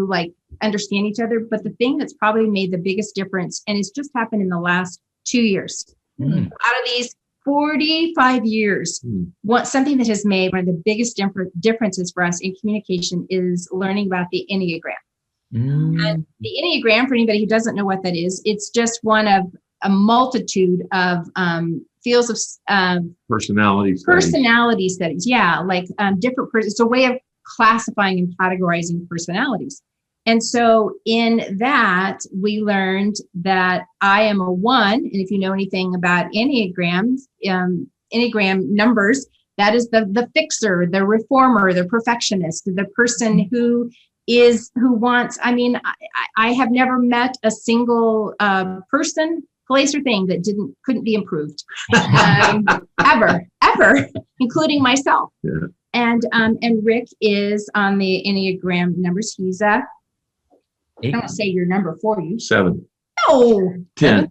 Speaker 4: like understand each other. But the thing that's probably made the biggest difference, and it's just happened in the last 2 years, out of these 45 years, something that has made one of the biggest differences for us in communication is learning about the Enneagram. And the Enneagram, for anybody who doesn't know what that is, it's just one of a multitude of fields of
Speaker 3: Personality
Speaker 4: studies. Yeah, like different persons. It's a way of classifying and categorizing personalities. And so in that, we learned that I am a 1. And if you know anything about Enneagrams, Enneagram numbers, that is the fixer, the reformer, the perfectionist, the person who wants, I have never met a single person, place, or thing that couldn't be improved, ever, including myself.
Speaker 3: Yeah.
Speaker 4: And Rick is on the Enneagram numbers. He's I don't say your number for you.
Speaker 3: 7.
Speaker 4: No.
Speaker 3: 10.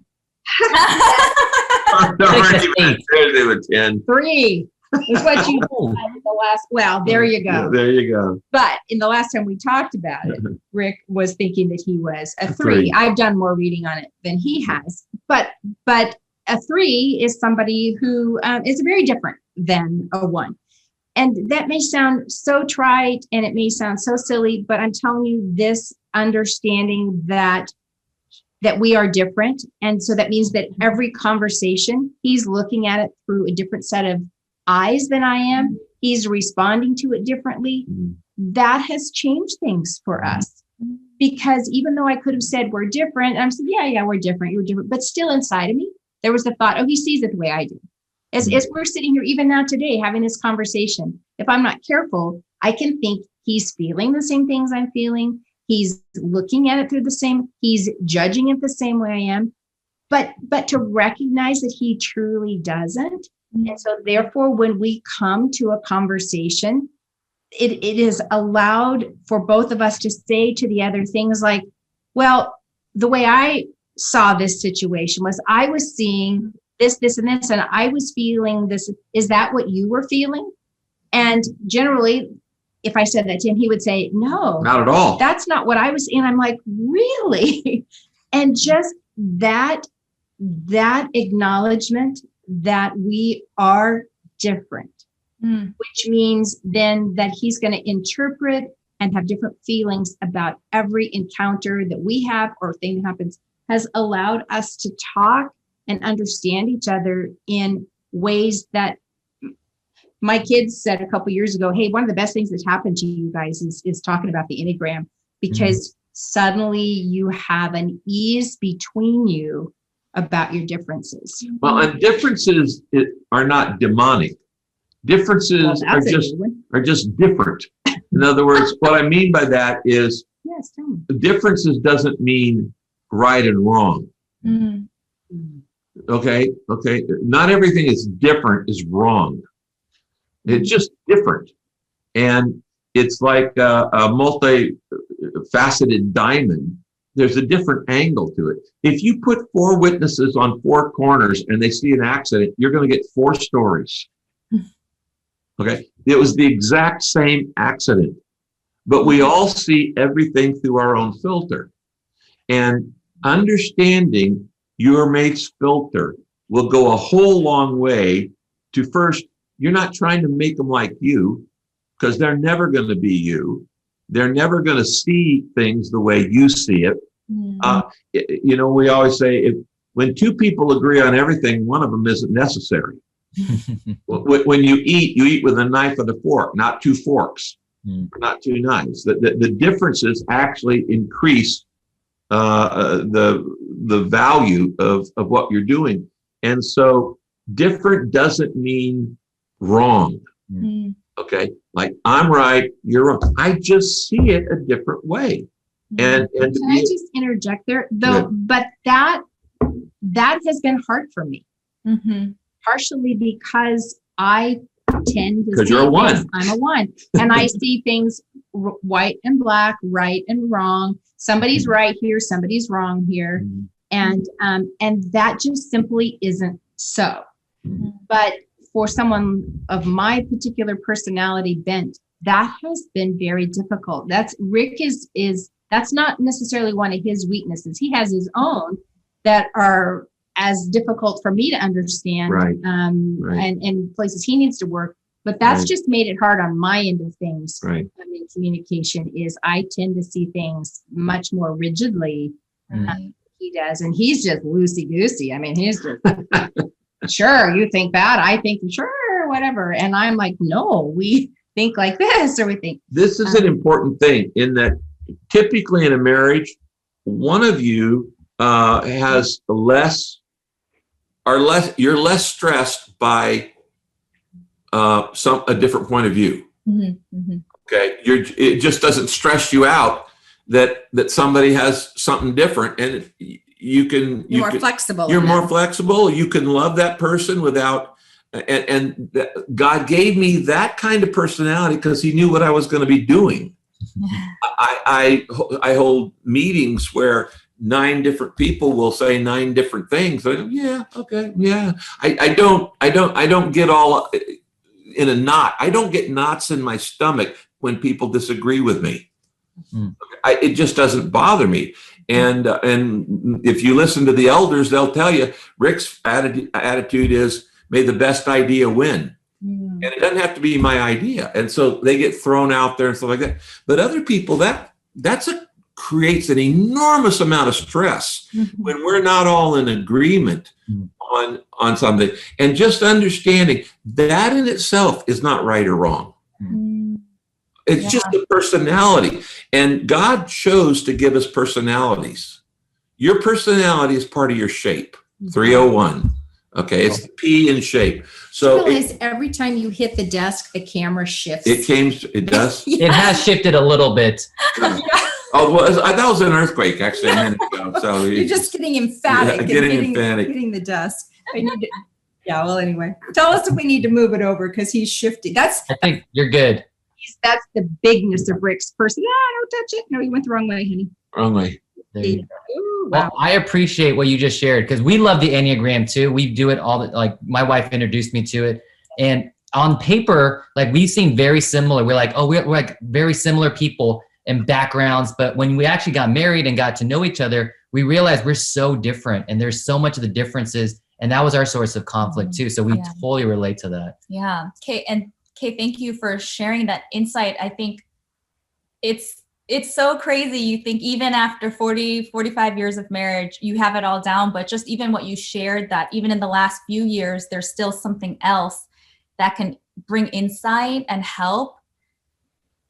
Speaker 3: There's a 10.
Speaker 4: 3 is what you in the last. Well, there you go.
Speaker 3: Yeah, there you go.
Speaker 4: But in the last time we talked about it, Rick was thinking that he was a 3.
Speaker 3: Three.
Speaker 4: I've done more reading on it than he has. But a 3 is somebody who is very different than a 1. And that may sound so trite and it may sound so silly, but I'm telling you, this understanding that we are different. And so that means that every conversation, he's looking at it through a different set of eyes than I am. He's responding to it differently. That has changed things for us, because even though I could have said we're different, I'm saying, yeah, we're different. You're different. But still inside of me, there was the thought, oh, he sees it the way I do. As we're sitting here, even now today, having this conversation, if I'm not careful, I can think he's feeling the same things I'm feeling. He's looking at it through the same, he's judging it the same way I am. But to recognize that he truly doesn't. And so therefore, when we come to a conversation, it is allowed for both of us to say to the other things like, well, the way I saw this situation was I was seeing this, and this, and I was feeling this. Is that what you were feeling? And generally, if I said that to him, he would say, no,
Speaker 3: Not at all.
Speaker 4: that's not what I was. And I'm like, really? And just that acknowledgement that we are different, which means then that he's going to interpret and have different feelings about every encounter that we have or thing that happens, has allowed us to talk and understand each other in ways that my kids said a couple years ago, hey, one of the best things that's happened to you guys is talking about the Enneagram, because suddenly you have an ease between you about your differences.
Speaker 3: Well, and differences are not demonic. Differences are just different. In other words, what I mean by that is
Speaker 4: Yes, tell me.
Speaker 3: differences doesn't mean right and wrong. Okay. Not everything is different is wrong. It's just different. And it's like a multi-faceted diamond. There's a different angle to it. If you put 4 witnesses on 4 corners and they see an accident, you're going to get 4 stories. Okay. It was the exact same accident, but we all see everything through our own filter. And understanding your mate's filter will go a whole long way to, first, you're not trying to make them like you, because they're never going to be you. They're never going to see things the way you see it. You know, we always say, when 2 people agree on everything, one of them isn't necessary. When you eat with a knife and a fork, not 2 forks, not 2 knives. The differences actually increase the value of what you're doing. And so different doesn't mean wrong. Okay, like I'm right, you're wrong. I just see it a different way. And
Speaker 4: can I just interject there, though? But that has been hard for me, partially because I tend to.
Speaker 3: Because you're a 1.
Speaker 4: I'm a 1, and I see things white and black, right and wrong. Somebody's right here, somebody's wrong here, and that just simply isn't so. But for someone of my particular personality bent, that has been very difficult. Rick is that's not necessarily one of his weaknesses. He has his own that are as difficult for me to understand, and places he needs to work. But that's just made it hard on my end of things.
Speaker 3: Right.
Speaker 4: I mean, communication is, I tend to see things much more rigidly than he does, and he's just loosey-goosey. I mean, he's just sure, you think that, I think sure, whatever. And I'm like, no, we think like this, or we think.
Speaker 3: This is an important thing, in that typically in a marriage, one of you has you're less stressed by a different point of view. Okay, it just doesn't stress you out that somebody has something different, and you're more flexible. You're more flexible. You can love that person without, and God gave me that kind of personality because He knew what I was going to be doing. I hold meetings where 9 different people will say 9 different things. I go, yeah, okay, yeah. I don't get all in a knot. I don't get knots in my stomach when people disagree with me. It just doesn't bother me. And if you listen to the elders, they'll tell you Rick's attitude is, may the best idea win. And it doesn't have to be my idea. And so they get thrown out there and stuff like that. But other people, creates an enormous amount of stress when we're not all in agreement on something. And just understanding that in itself is not right or wrong. It's just a personality. And God chose to give us personalities. Your personality is part of your shape. 301. Okay, it's the P in shape. So
Speaker 5: every time you hit the desk, the camera shifts.
Speaker 3: It does.
Speaker 1: It has shifted a little bit.
Speaker 3: Oh, well, that was an earthquake actually a minute ago. So
Speaker 5: you're just getting emphatic. Hitting the desk. Well, anyway, tell us if we need to move it over because he's shifting.
Speaker 1: I think you're good.
Speaker 4: That's the bigness of Rick's person. Don't touch it. No, you went the wrong way, honey.
Speaker 3: Wrong way.
Speaker 4: Ooh,
Speaker 1: wow. Well, I appreciate what you just shared because we love the Enneagram too. We do it like my wife introduced me to it. And on paper, like we seem very similar. We're like, we're like very similar people and backgrounds. But when we actually got married and got to know each other, we realized we're so different and there's so much of the differences. And that was our source of conflict too. So we totally relate to that.
Speaker 2: Yeah. Kay, thank you for sharing that insight. I think it's so crazy. You think even after 40, 45 years of marriage, you have it all down, but just even what you shared, that even in the last few years, there's still something else that can bring insight and help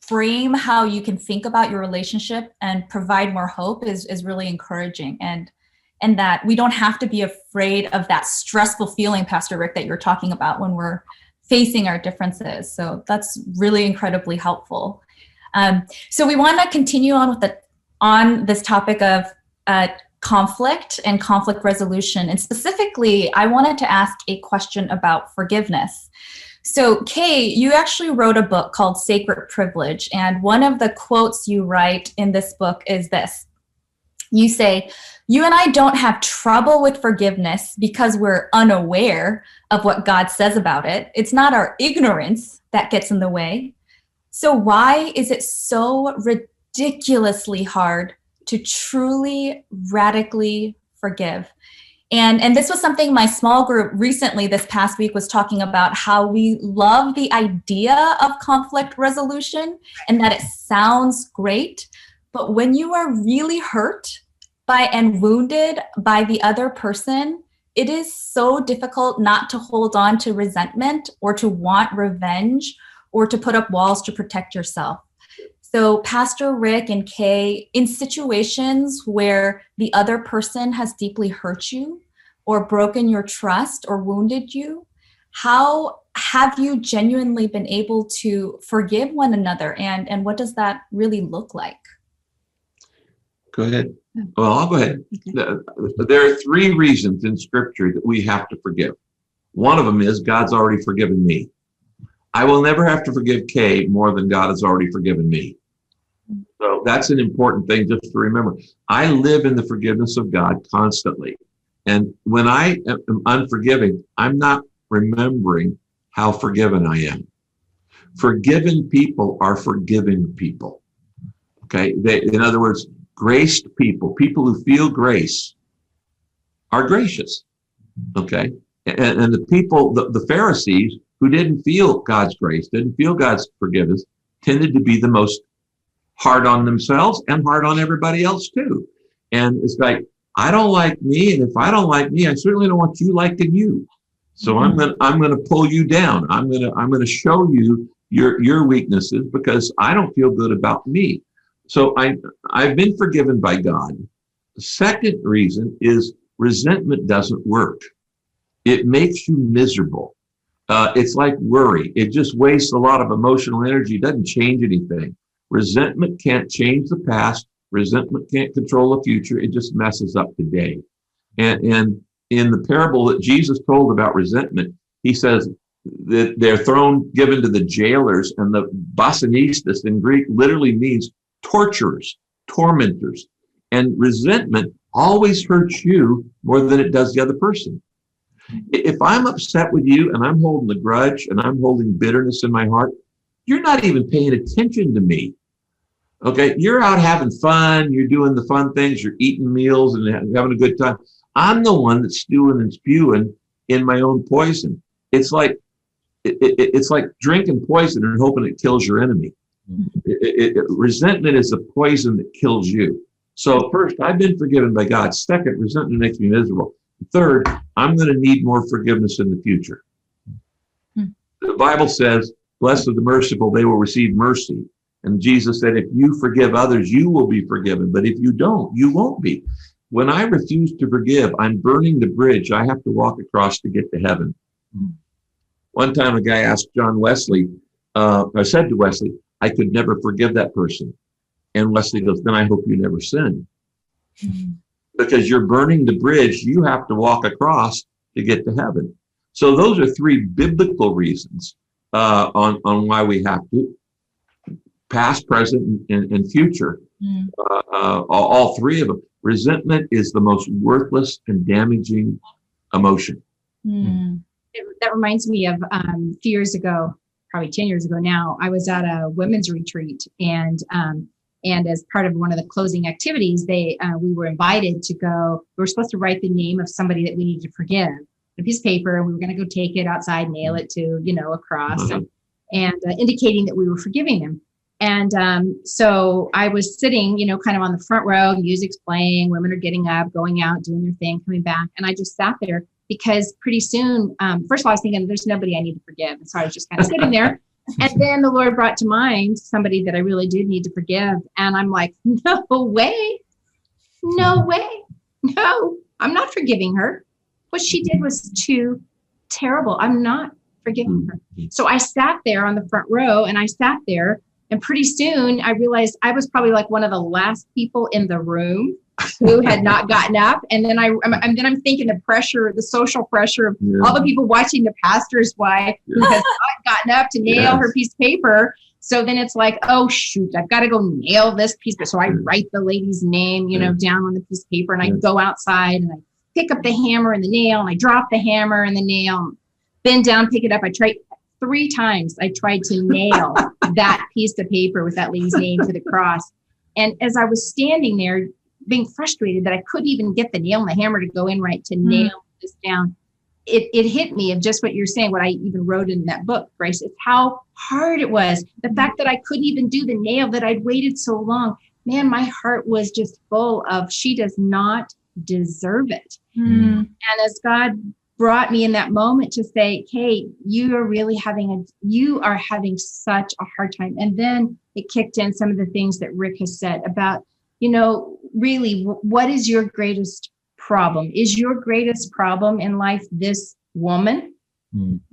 Speaker 2: frame how you can think about your relationship and provide more hope is really encouraging. And that we don't have to be afraid of that stressful feeling, Pastor Rick, that you're talking about when we're facing our differences. So that's really incredibly helpful. So we want to continue on with on this topic of conflict and conflict resolution. And specifically, I wanted to ask a question about forgiveness. So Kay, you actually wrote a book called Sacred Privilege. And one of the quotes you write in this book is this. You say, "You and I don't have trouble with forgiveness because we're unaware of what God says about it. It's not our ignorance that gets in the way. So why is it so ridiculously hard to truly, radically forgive?" And this was something my small group recently this past week was talking about, how we love the idea of conflict resolution and that it sounds great. But when you are really hurt by and wounded by the other person, it is so difficult not to hold on to resentment or to want revenge or to put up walls to protect yourself. So Pastor Rick and Kay, in situations where the other person has deeply hurt you or broken your trust or wounded you, how have you genuinely been able to forgive one another? And what does that really look like?
Speaker 3: Go ahead. Well, I'll go ahead. There are three reasons in Scripture that we have to forgive. One of them is God's already forgiven me. I will never have to forgive Kay more than God has already forgiven me. So that's an important thing just to remember. I live in the forgiveness of God constantly. And when I am unforgiving, I'm not remembering how forgiven I am. Forgiven people are forgiving people. Okay? In other words, graced people, people who feel grace, are gracious. Okay? And the people, the Pharisees, who didn't feel God's grace, didn't feel God's forgiveness, tended to be the most hard on themselves and hard on everybody else too. And it's like, I don't like me, and if I don't like me, I certainly don't want you liking you. So I'm gonna pull you down. I'm gonna show you your weaknesses because I don't feel good about me. So I've been forgiven by God. The second reason is resentment doesn't work. It makes you miserable. It's like worry. It just wastes a lot of emotional energy. It doesn't change anything. Resentment can't change the past. Resentment can't control the future. It just messes up today. And in the parable that Jesus told about resentment, he says that they're given to the jailers, and the bassinistas in Greek literally means torturers, tormentors. And resentment always hurts you more than it does the other person. If I'm upset with you and I'm holding a grudge and I'm holding bitterness in my heart, you're not even paying attention to me. Okay, you're out having fun, you're doing the fun things, you're eating meals and having a good time. I'm the one that's stewing and spewing in my own poison. It's like drinking poison and hoping it kills your enemy. Resentment is a poison that kills you. So first, I've been forgiven by God. Second, resentment makes me miserable. Third, I'm going to need more forgiveness in the future. The Bible says, "Blessed are the merciful, they will receive mercy." And Jesus said, if you forgive others, you will be forgiven. But if you don't, you won't be. When I refuse to forgive, I'm burning the bridge I have to walk across to get to heaven. One time a guy asked John Wesley, I said to Wesley, I could never forgive that person. And Wesley goes, then I hope you never sin. Because you're burning the bridge you have to walk across to get to heaven. So those are three biblical reasons on why we have to. Past, present, and future. All three of them. Resentment is the most worthless and damaging emotion.
Speaker 4: That reminds me of a few years ago, probably 10 years ago now, I was at a women's retreat, and as part of one of the closing activities, we were invited to go. We were supposed to write the name of somebody that we needed to forgive, a piece of paper, and we were going to go take it outside, nail it to a cross, and indicating that we were forgiving them. And so I was sitting, kind of on the front row, music's playing, women are getting up, going out, doing their thing, coming back. And I just sat there because pretty soon, first of all, I was thinking there's nobody I need to forgive. And so I was just kind of sitting there. And then the Lord brought to mind somebody that I really did need to forgive. And I'm like, no way. No, I'm not forgiving her. What she did was too terrible. I'm not forgiving her. So I sat there on the front row and I sat there, and pretty soon I realized I was probably like one of the last people in the room who had not gotten up. And then I'm thinking the social pressure of all the people watching the pastor's wife who has not gotten up to nail her piece of paper. So then it's like, oh shoot, I've got to go nail this piece. So I write the lady's name, down on the piece of paper, and I go outside and I pick up the hammer and the nail, and I drop the hammer and the nail, bend down, pick it up. I tried 3 times. I tried to nail that piece of paper with that lady's name to the cross. And as I was standing there being frustrated that I couldn't even get the nail and the hammer to go in right to nail this down, it hit me of just what you're saying, what I even wrote in that book, Grace. It's how hard it was. The fact that I couldn't even do the nail, that I'd waited so long. Man, my heart was just full of, she does not deserve it. And as God brought me in that moment to say, hey, you are having such a hard time. And then it kicked in some of the things that Rick has said about, really, what is your greatest problem? Is your greatest problem in life this woman?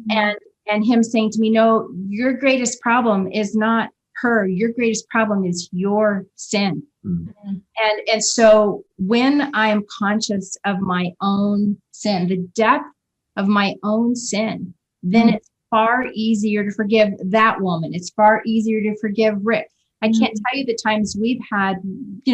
Speaker 4: And him saying to me, no, your greatest problem is not her. Your greatest problem is your sin. And so when I am conscious of my own sin, the depth of my own sin, then it's far easier to forgive that woman. It's far easier to forgive Rick. I can't tell you the times we've had,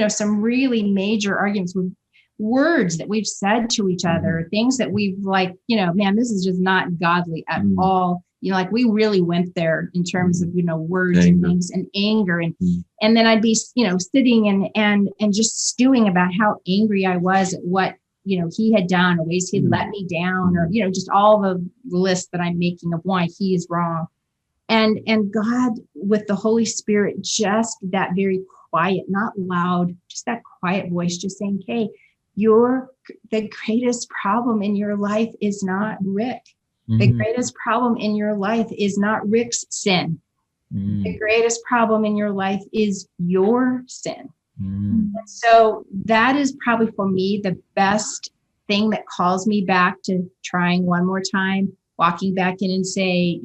Speaker 4: some really major arguments with words that we've said to each other, things that we've man, this is just not godly at all. We really went there in terms of, words and things and anger. And then I'd be, sitting and just stewing about how angry I was at what, he had done, or ways he'd let me down, or, just all the lists that I'm making of why he is wrong. And God, with the Holy Spirit, just that very quiet, not loud, just that quiet voice, just saying, hey, the greatest problem in your life is not Rick. The greatest problem in your life is not Rick's sin. The greatest problem in your life is your sin. And so that is probably for me the best thing that calls me back to trying one more time, walking back in and say,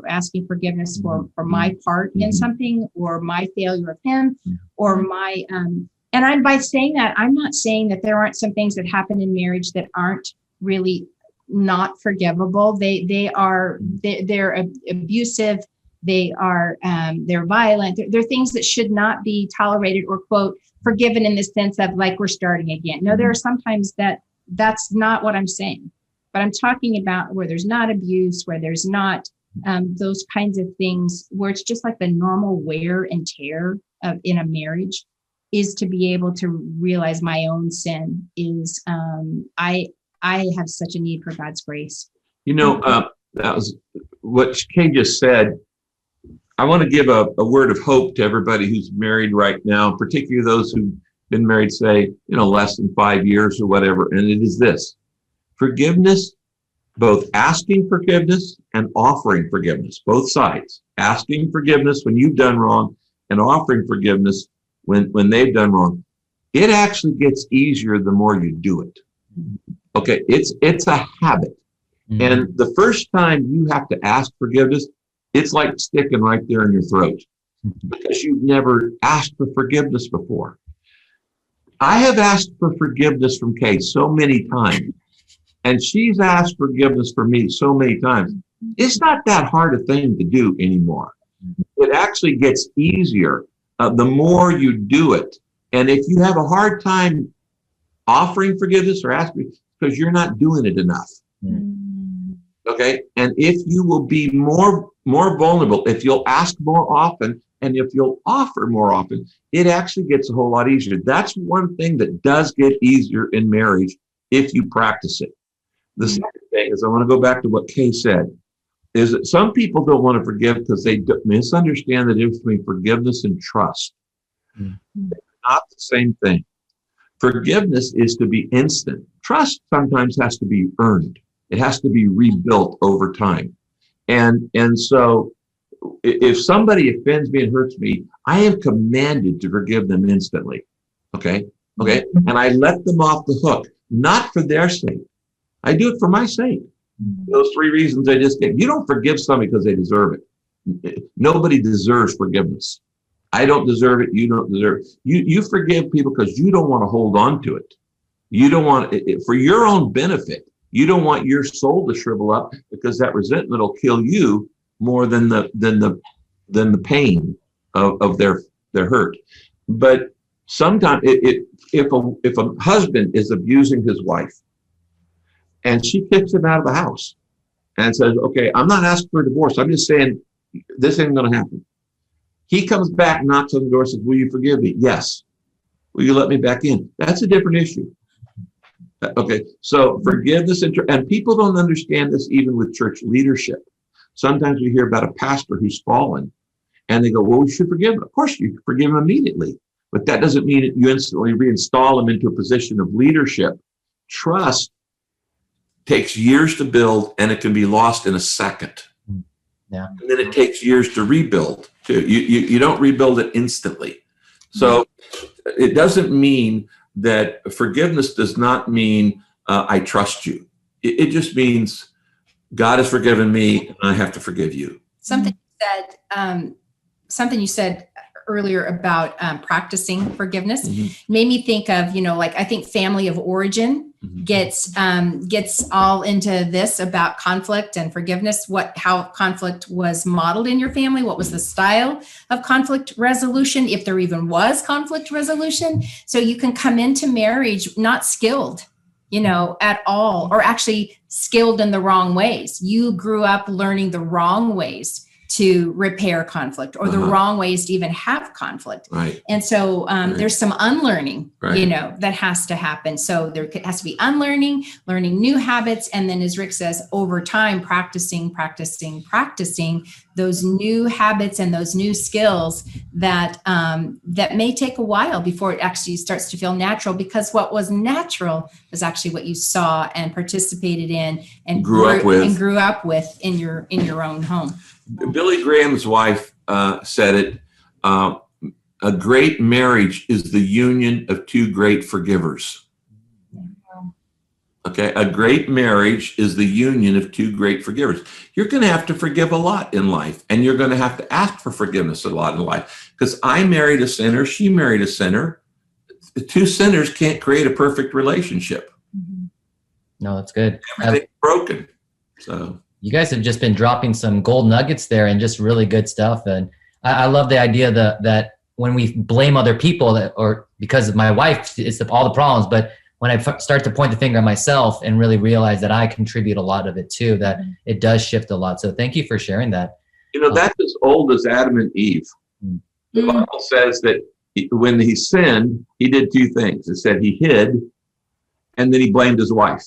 Speaker 4: asking forgiveness for my part in something, or my failure of him, or my, and by saying that, I'm not saying that there aren't some things that happen in marriage that aren't really not forgivable. They're abusive. They're violent. They're things that should not be tolerated or, quote, forgiven in the sense of like we're starting again. No, there are sometimes that's not what I'm saying. But I'm talking about where there's not abuse, where there's not those kinds of things, where it's just like the normal wear and tear in a marriage, is to be able to realize my own sin is I have such a need for God's grace.
Speaker 3: That was what Kay just said. I want to give a word of hope to everybody who's married right now, particularly those who've been married, say, less than 5 years or whatever. And it is this: forgiveness, both asking forgiveness and offering forgiveness, both sides. Asking forgiveness when you've done wrong and offering forgiveness when they've done wrong. It actually gets easier the more you do it. Okay, it's a habit. And the first time you have to ask forgiveness, it's like sticking right there in your throat because you've never asked for forgiveness before. I have asked for forgiveness from Kay so many times, and she's asked forgiveness for me so many times. It's not that hard a thing to do anymore. It actually gets easier the more you do it. And if you have a hard time offering forgiveness or asking, because you're not doing it enough. Okay. And if you will be more vulnerable, if you'll ask more often, and if you'll offer more often, it actually gets a whole lot easier. That's one thing that does get easier in marriage if you practice it. The second thing is, I want to go back to what Kay said, is that some people don't want to forgive because they misunderstand the difference between forgiveness and trust. They're not the same thing. Forgiveness is to be instant. Trust sometimes has to be earned. It has to be rebuilt over time. And so if somebody offends me and hurts me, I am commanded to forgive them instantly. Okay? Okay? And I let them off the hook, not for their sake. I do it for my sake. Those 3 reasons I just gave. You don't forgive somebody because they deserve it. Nobody deserves forgiveness. I don't deserve it. You don't deserve it. You forgive people because you don't want to hold on to it. You don't want it for your own benefit. You don't want your soul to shrivel up because that resentment will kill you more than the pain of their hurt. But sometimes if a husband is abusing his wife and she kicks him out of the house and says, okay, I'm not asking for a divorce. I'm just saying this ain't going to happen. He comes back, knocks on the door, says, will you forgive me? Yes. Will you let me back in? That's a different issue. Okay, so forgiveness, and people don't understand this even with church leadership. Sometimes we hear about a pastor who's fallen, and they go, well, we should forgive him. Of course, you forgive him immediately, but that doesn't mean that you instantly reinstall him into a position of leadership. Trust takes years to build, and it can be lost in a second.
Speaker 1: Yeah.
Speaker 3: And then it takes years to rebuild, too. You don't rebuild it instantly. So it doesn't mean that forgiveness does not mean I trust you. It just means God has forgiven me and I have to forgive you.
Speaker 4: Something you said earlier about practicing forgiveness made me think of, like I think family of origin gets all into this about conflict and forgiveness, how conflict was modeled in your family, what was the style of conflict resolution, if there even was conflict resolution. So you can come into marriage not skilled, at all, or actually skilled in the wrong ways. You grew up learning the wrong ways to repair conflict or the wrong ways to even have conflict.
Speaker 3: Right.
Speaker 4: And so there's some unlearning, that has to happen. So there has to be unlearning, learning new habits. And then as Rick says, over time, practicing those new habits and those new skills that may take a while before it actually starts to feel natural, because what was natural was actually what you saw and participated in and grew up with in your own home.
Speaker 3: Billy Graham's wife said it, a great marriage is the union of 2 great forgivers. Okay, a great marriage is the union of 2 great forgivers. You're going to have to forgive a lot in life, and you're going to have to ask for forgiveness a lot in life, because I married a sinner, she married a sinner. The 2 sinners can't create a perfect relationship.
Speaker 1: No, that's good.
Speaker 3: Everything's broken. So
Speaker 1: you guys have just been dropping some gold nuggets there and just really good stuff. And I love the idea that when we blame other people or because of my wife, it's all the problems. But when I start to point the finger at myself and really realize that I contribute a lot of it too, that it does shift a lot. So thank you for sharing that.
Speaker 3: That's as old as Adam and Eve. The Bible says that when he sinned, he did 2 things. It said he hid, and then he blamed his wife.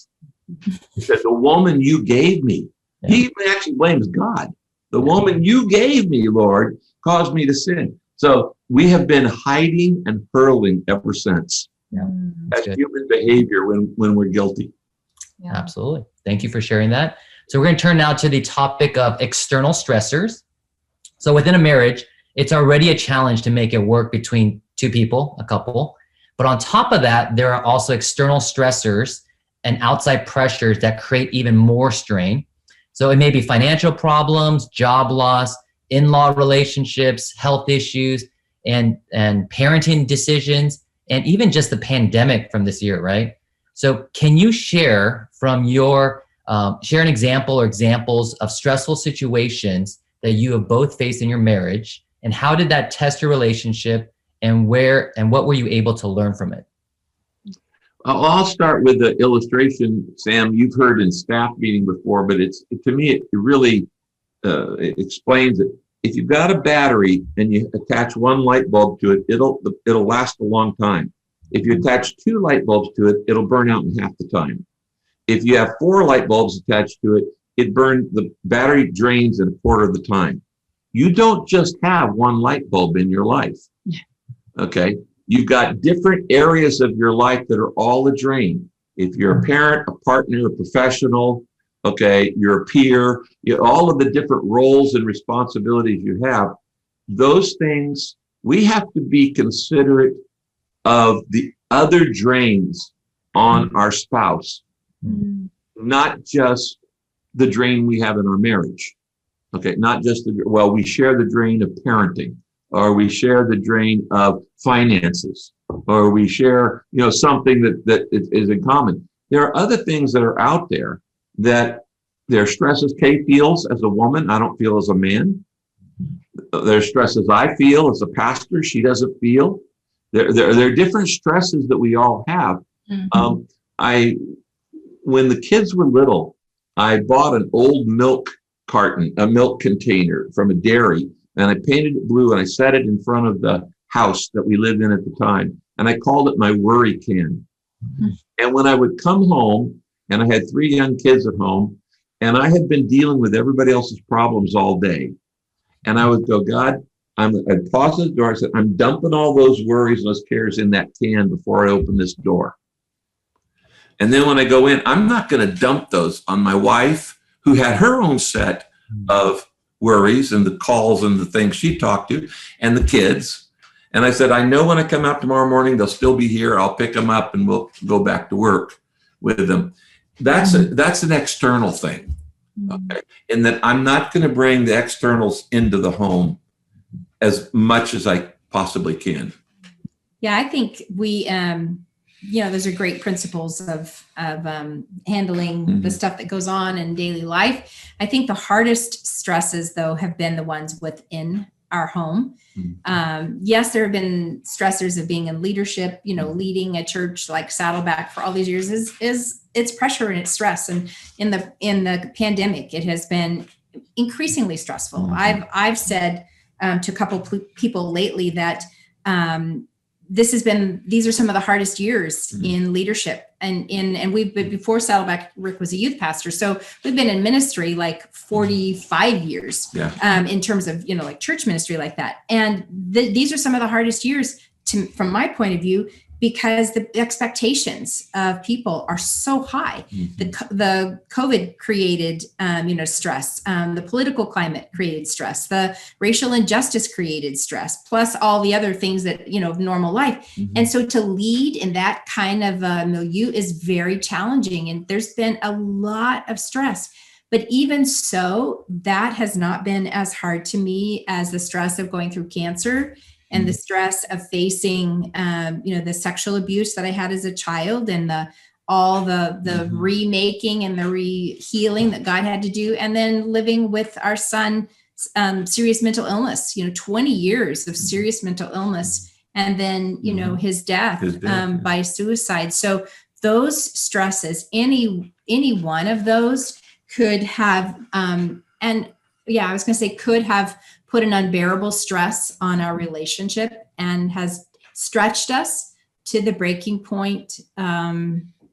Speaker 3: He said, the woman you gave me. He actually blames God. The woman you gave me, Lord, caused me to sin. So we have been hiding and hurling ever since. That's human behavior when we're guilty.
Speaker 1: Yeah. Absolutely. Thank you for sharing that. So we're going to turn now to the topic of external stressors. So within a marriage, it's already a challenge to make it work between 2 people, a couple. But on top of that, there are also external stressors and outside pressures that create even more strain. So it may be financial problems, job loss, in-law relationships, health issues, and parenting decisions, and even just the pandemic from this year, right? So can you share from share an example or examples of stressful situations that you have both faced in your marriage, and how did that test your relationship, and what were you able to learn from it?
Speaker 3: I'll start with the illustration, Sam, you've heard in staff meeting before, but to me, it really explains it. If you've got a battery and you attach 1 light bulb to it, it'll last a long time. If you attach 2 light bulbs to it, it'll burn out in half the time. If you have 4 light bulbs attached to it, the battery drains in a quarter of the time. You don't just have 1 light bulb in your life. Okay? You've got different areas of your life that are all a drain. If you're a parent, a partner, a professional, okay, you're a peer, all of the different roles and responsibilities you have, those things, we have to be considerate of the other drains on our spouse, not just the drain we have in our marriage. Okay, not just we share the drain of parenting, or we share the drain of finances, or we share, something that is in common. There are other things that are out there that there's stresses Kay feels as a woman, I don't feel as a man. There's stresses I feel as a pastor, she doesn't feel. There are different stresses that we all have. When the kids were little, I bought an old milk carton, a milk container from a dairy, and I painted it blue and I set it in front of the house that we lived in at the time. And I called it my worry can. And when I would come home, and I had 3 young kids at home, and I had been dealing with everybody else's problems all day, and I would go, God, I'd pause the door. I said, I'm dumping all those worries and those cares in that can before I open this door. And then when I go in, I'm not going to dump those on my wife, who had her own set of worries and the calls and the things she talked to, and the kids. And I said, I know when I come out tomorrow morning, they'll still be here. I'll pick them up and we'll go back to work with them. That's an external thing. Okay. And that I'm not going to bring the externals into the home as much as I possibly can.
Speaker 4: Yeah, I think we, those are great principles of handling the stuff that goes on in daily life. I think the hardest stresses, though, have been the ones within our home. Yes, there have been stressors of being in leadership, leading a church like Saddleback for all these years is it's pressure and it's stress. And in the pandemic, it has been increasingly stressful. I've said to a couple people lately that these are some of the hardest years in leadership, and we've been, before Saddleback, Rick was a youth pastor, so we've been in ministry like 45 years in terms of like church ministry like that, and these are some of the hardest years from my point of view, because the expectations of people are so high. The COVID created, stress. The political climate created stress. The racial injustice created stress, plus all the other things that, of normal life. And so to lead in that kind of milieu is very challenging. And there's been a lot of stress. But even so, that has not been as hard to me as the stress of going through cancer and the stress of facing, the sexual abuse that I had as a child, and all the remaking and the healing that God had to do, and then living with our son, serious mental illness. 20 years of serious mental illness, and then his death by suicide. So those stresses, any one of those could have, could have put an unbearable stress on our relationship, and has stretched us to the breaking point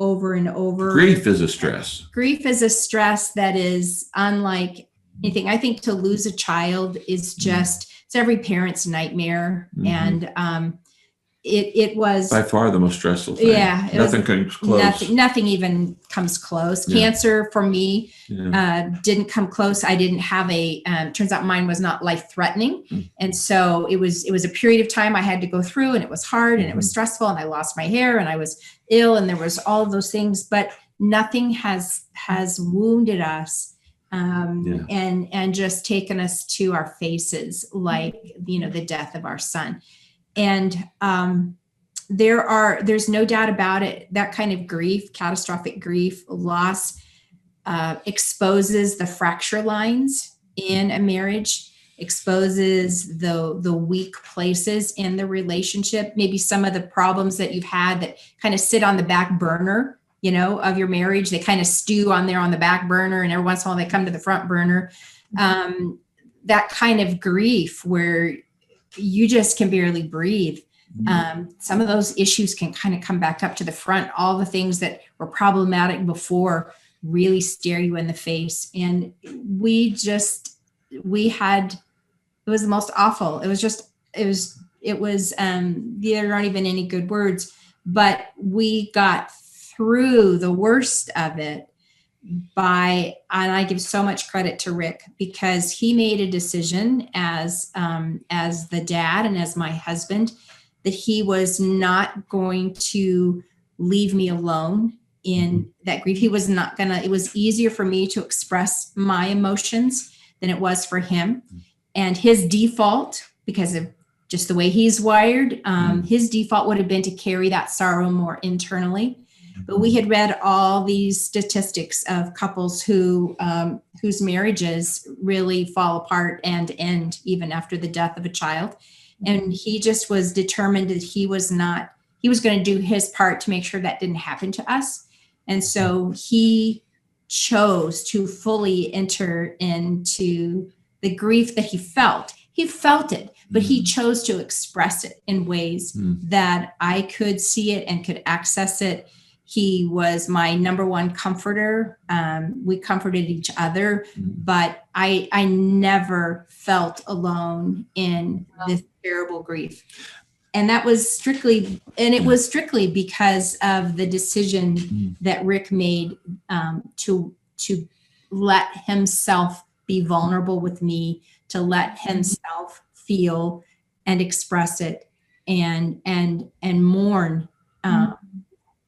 Speaker 4: over and over.
Speaker 3: Grief is a stress.
Speaker 4: Grief is a stress that is unlike anything. I think to lose a child is it's every parent's nightmare. And it was
Speaker 3: by far the most stressful thing.
Speaker 4: Yeah.
Speaker 3: Nothing comes close.
Speaker 4: Nothing even comes close. Yeah. Cancer for me didn't come close. I didn't have turns out mine was not life-threatening. And so it was a period of time I had to go through, and it was hard and it was stressful, and I lost my hair and I was ill, and there was all of those things, but nothing has wounded us and just taken us to our faces, like, the death of our son. And there's no doubt about it. That kind of grief, catastrophic grief, loss, exposes the fracture lines in a marriage, exposes the weak places in the relationship, maybe some of the problems that you've had that kind of sit on the back burner, of your marriage. They kind of stew on the back burner, and every once in a while they come to the front burner. That kind of grief where you just can barely breathe. Some of those issues can kind of come back up to the front. All the things that were problematic before really stare you in the face. And it was the most awful. There aren't even any good words, but we got through the worst of it
Speaker 5: and I give so much credit to Rick, because he made a decision as the dad and as my husband that he was not going to leave me alone in that grief. He was not gonna, it was easier for me to express my emotions than it was for him. And his default, because of just the way he's wired, his default would have been to carry that sorrow more internally. But we had read all these statistics of couples whose marriages really fall apart and end even after the death of a child. And he just was determined that he was going to do his part to make sure that didn't happen to us. And so he chose to fully enter into the grief that he felt. He felt it, but he chose to express it in ways that I could see it and could access it. He was my number one comforter. We comforted each other, but I never felt alone in this terrible grief. And that was strictly because of the decision that Rick made to let himself be vulnerable with me, to let himself feel and express it and mourn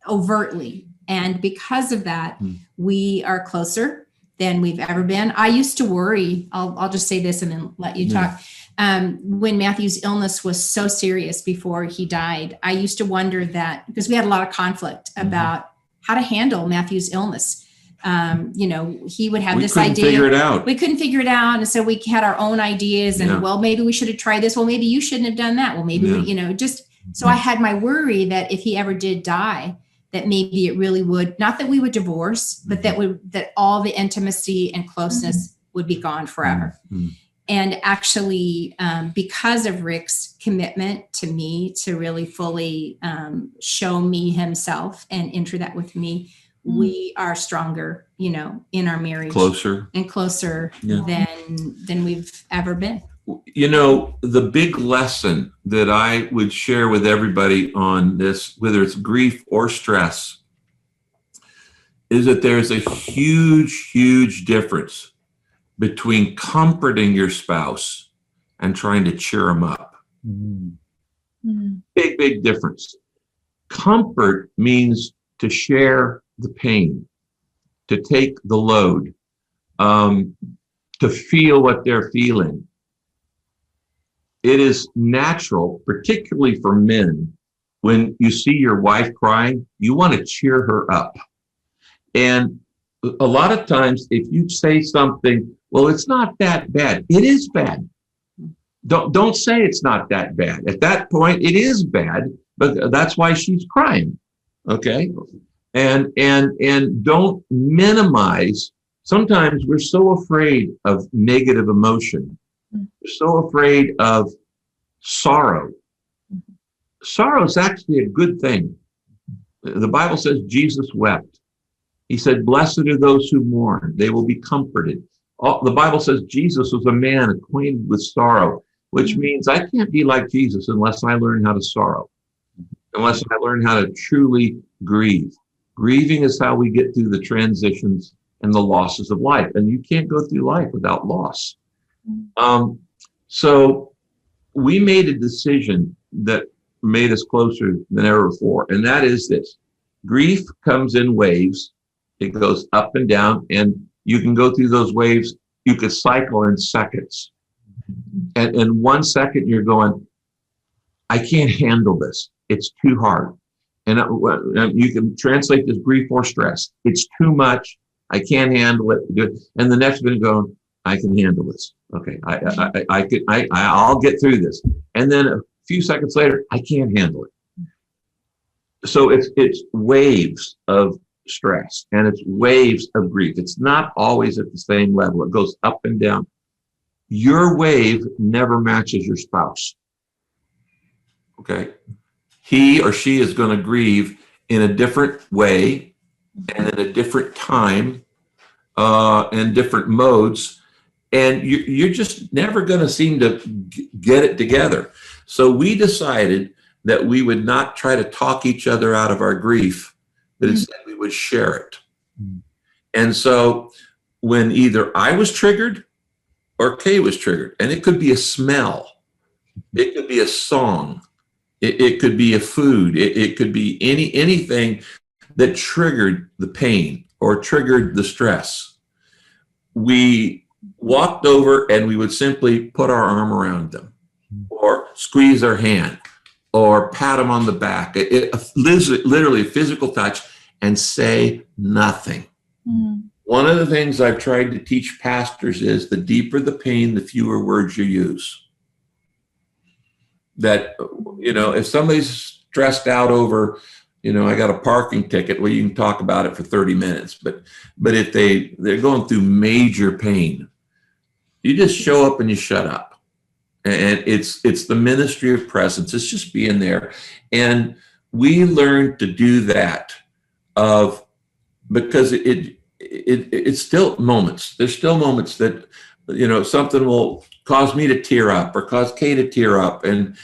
Speaker 5: overtly. And because of that, we are closer than we've ever been. I used to worry, I'll just say this and then let you talk. When Matthew's illness was so serious before he died, I used to wonder that, because we had a lot of conflict about how to handle Matthew's illness. He would have this idea. We couldn't figure it out. And so we had our own ideas and, well, maybe we should have tried this. Well, maybe you shouldn't have done that. Well, maybe, so I had my worry that if he ever did die, that maybe it really would, not that we would divorce, but that all the intimacy and closeness would be gone forever. And actually, because of Rick's commitment to me to really fully show me himself and enter that with me, we are stronger, in our marriage. Closer than we've ever been.
Speaker 3: The big lesson that I would share with everybody on this, whether it's grief or stress, is that there's a huge, huge difference between comforting your spouse and trying to cheer them up. Big, big difference. Comfort means to share the pain, to take the load, to feel what they're feeling. It is natural, particularly for men, when you see your wife crying, you want to cheer her up. And a lot of times, if you say something, well, it's not that bad. It is bad. Don't say it's not that bad. At that point, it is bad, but that's why she's crying. Okay? And don't minimize. Sometimes we're so afraid of negative emotion. We're so afraid of sorrow. Sorrow is actually a good thing. The Bible says Jesus wept. He said, blessed are those who mourn. They will be comforted. The Bible says Jesus was a man acquainted with sorrow, which means I can't be like Jesus unless I learn how to sorrow, unless I learn how to truly grieve. Grieving is how we get through the transitions and the losses of life. And you can't go through life without loss. So we made a decision that made us closer than ever before. And that is this: grief comes in waves. It goes up and down, and you can go through those waves. You could cycle in seconds. And in 1 second, you're going, I can't handle this. It's too hard. And you can translate this grief or stress. It's too much. I can't handle it. And the next minute going, I can handle this. Okay, I'll get through this. And then a few seconds later, I can't handle it. So it's waves of stress and it's waves of grief. It's not always at the same level. It goes up and down. Your wave never matches your spouse. Okay, he or she is going to grieve in a different way and at a different time and different modes. And you're just never going to seem to get it together. So we decided that we would not try to talk each other out of our grief, but instead we would share it. And so when either I was triggered or Kay was triggered, and it could be a smell, it could be a song, it could be a food, it could be anything that triggered the pain or triggered the stress. We walked over and we would simply put our arm around them or squeeze their hand or pat them on the back. Literally a physical touch, and say nothing. One of the things I've tried to teach pastors is the deeper the pain, the fewer words you use. That, if somebody's stressed out over, I got a parking ticket, well, you can talk about it for 30 minutes. But if they're going through major pain, you just show up and you shut up. And it's the ministry of presence. It's just being there. And we learned to do that because it's still moments. There's still moments that, something will cause me to tear up or cause Kay to tear up. And,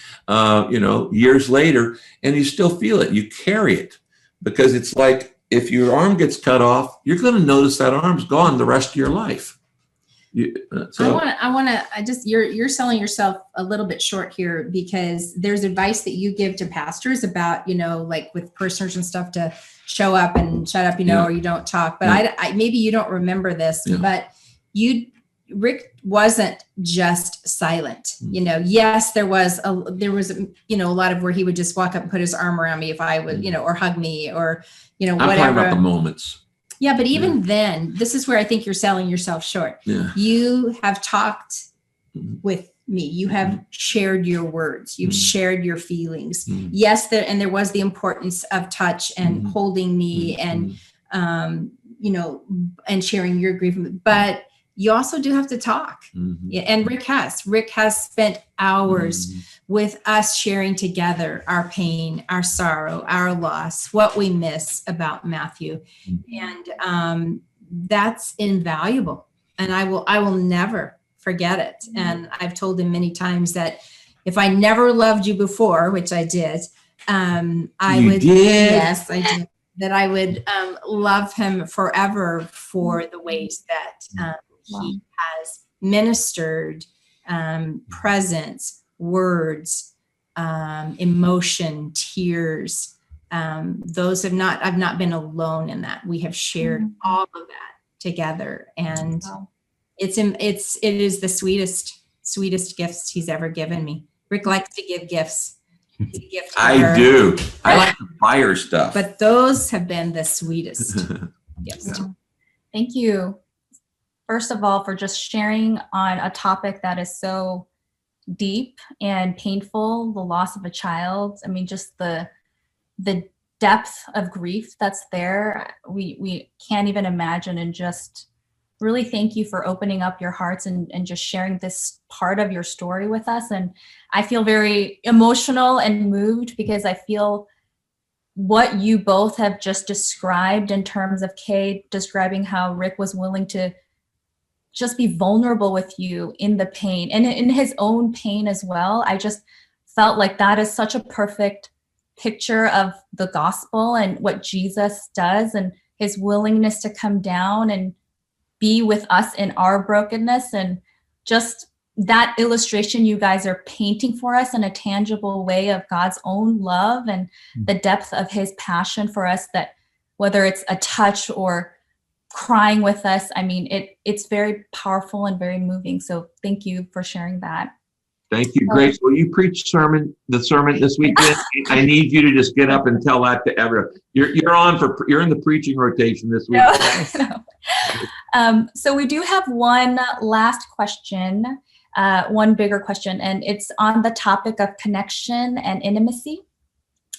Speaker 3: years later, and you still feel it. You carry it, because it's like if your arm gets cut off, you're going to notice that arm's gone the rest of your life.
Speaker 5: You're selling yourself a little bit short here, because there's advice that you give to pastors about, like with parishioners and stuff, to show up and shut up, or you don't talk. But I maybe you don't remember this, but Rick wasn't just silent. Yes, there was a lot of where he would just walk up and put his arm around me if I would, or hug me, or, whatever.
Speaker 3: I'm talking about the moments.
Speaker 5: Yeah, but even then, this is where I think you're selling yourself short.
Speaker 3: Yeah.
Speaker 5: You have talked with me. You have shared your words. You've shared your feelings. Yes, there was the importance of touch and holding me and, and sharing your grief. But you also do have to talk. And Rick has spent hours with us sharing together our pain, our sorrow, our loss, what we miss about Matthew. And that's invaluable. And I will never forget it. And I've told him many times that if I never loved you before, which I did, yes, I did, that I would love him forever for the ways that he has ministered, presence, words, emotion, tears. I've not been alone in that. We have shared all of that together, and it is the sweetest gifts he's ever given me. Rick likes to give gifts.
Speaker 3: I do. I like to fire stuff.
Speaker 5: But those have been the sweetest gifts.
Speaker 2: Thank you. First of all, for just sharing on a topic that is so deep and painful, the loss of a child. I mean, just the depth of grief that's there, we can't even imagine. And just really thank you for opening up your hearts and just sharing this part of your story with us. And I feel very emotional and moved, because I feel what you both have just described in terms of Kay describing how Rick was willing to just be vulnerable with you in the pain and in his own pain as well. I just felt like that is such a perfect picture of the gospel and what Jesus does, and his willingness to come down and be with us in our brokenness. And just that illustration you guys are painting for us in a tangible way of God's own love and the depth of his passion for us, that whether it's a touch or crying with us, I mean, it's very powerful and very moving. So thank you for sharing that.
Speaker 3: Thank you, Grace. Will you preach the sermon this weekend? I need you to just get up and tell that to everyone. You're in the preaching rotation this week.
Speaker 2: No. So we do have one last question, one bigger question, and it's on the topic of connection and intimacy.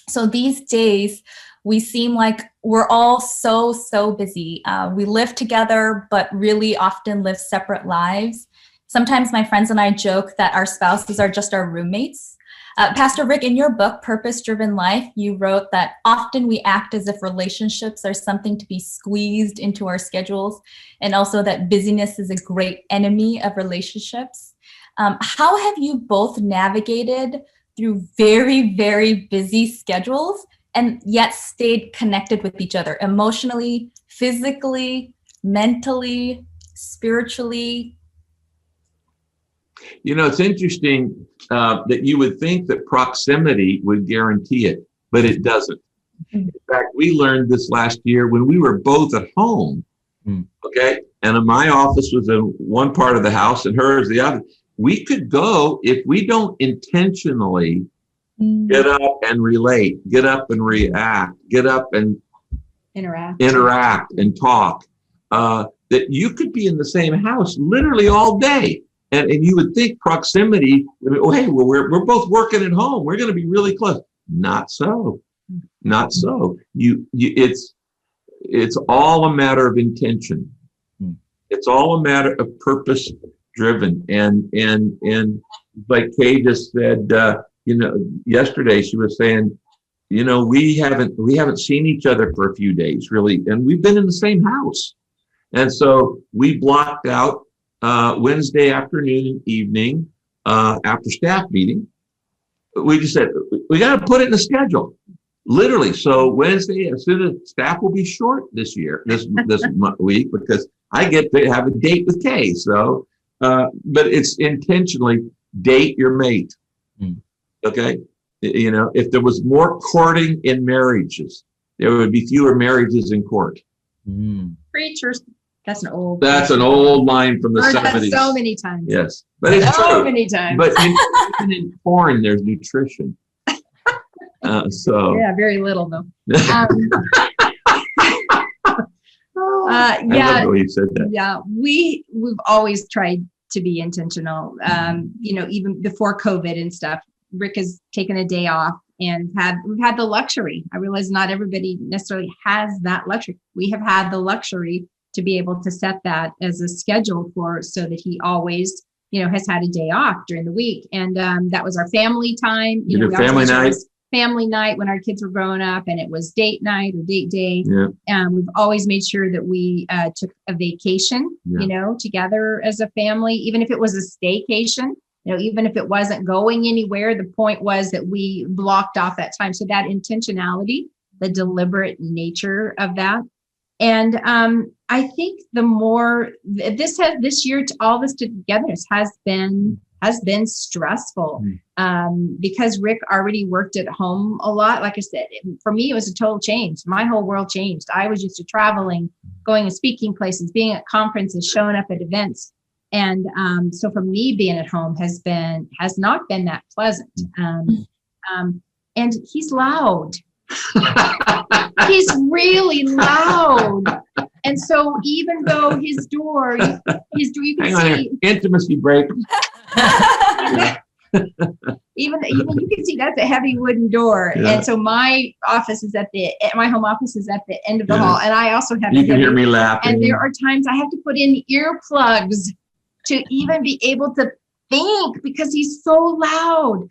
Speaker 2: So these days, we seem like we're all so busy. We live together, but really often live separate lives. Sometimes my friends and I joke that our spouses are just our roommates. Pastor Rick, in your book, Purpose-Driven Life, you wrote that often we act as if relationships are something to be squeezed into our schedules, and also that busyness is a great enemy of relationships. How have you both navigated through very, very busy schedules and yet stayed connected with each other emotionally, physically, mentally, spiritually?
Speaker 3: You know, it's interesting that you would think that proximity would guarantee it, but it doesn't. In fact, we learned this last year when we were both at home, okay? And my office was in one part of the house and hers the other. We could go, if we don't intentionally get up and relate, get up and react, get up and interact and talk, that you could be in the same house literally all day. And you would think proximity, oh, hey, well, we're both working at home. We're going to be really close. Not so. Not so. It's all a matter of intention. It's all a matter of purpose driven. And like Kay just said, you know, yesterday she was saying, you know, we haven't seen each other for a few days really, and we've been in the same house. And so we blocked out Wednesday afternoon and evening after staff meeting. We just said, we got to put it in the schedule. Literally. So Wednesday, as soon as staff will be short this week, because I get to have a date with Kay. So, but it's intentionally date your mate. Okay. You know, if there was more courting in marriages, there would be fewer marriages in court.
Speaker 4: Preachers. That's an old
Speaker 3: line from the 70s.
Speaker 4: That so many times.
Speaker 3: Yes. But it's
Speaker 4: so
Speaker 3: true.
Speaker 4: many times.
Speaker 3: But even in porn, there's nutrition. So
Speaker 4: yeah, very little though.
Speaker 3: I love the way you said that.
Speaker 4: Yeah, we've always tried to be intentional. You know, even before COVID and stuff, Rick has taken a day off and we've had the luxury. I realize not everybody necessarily has that luxury. We have had the luxury to be able to set that as a schedule so that he always, you know, has had a day off during the week. And that was our family time. You know,
Speaker 3: family night.
Speaker 4: Family night when our kids were growing up, and it was date night or date day.
Speaker 3: Yeah.
Speaker 4: We've always made sure that we took a vacation, you know, together as a family, even if it was a staycation, you know, even if it wasn't going anywhere. The point was that we blocked off that time. So that intentionality, the deliberate nature of that. And I think the more this year, all this togetherness has been stressful because Rick already worked at home a lot. Like I said, for me, it was a total change. My whole world changed. I was used to traveling, going and speaking places, being at conferences, showing up at events. And so for me, being at home has not been that pleasant. And he's loud. He's really loud. And so even though his door, you can see
Speaker 3: intimacy break.
Speaker 4: even you can see that's a heavy wooden door. Yeah. And so my home office is at the end of the hall. And I also have
Speaker 3: you can hear me laughing.
Speaker 4: And there are times I have to put in earplugs to even be able to think because he's so loud.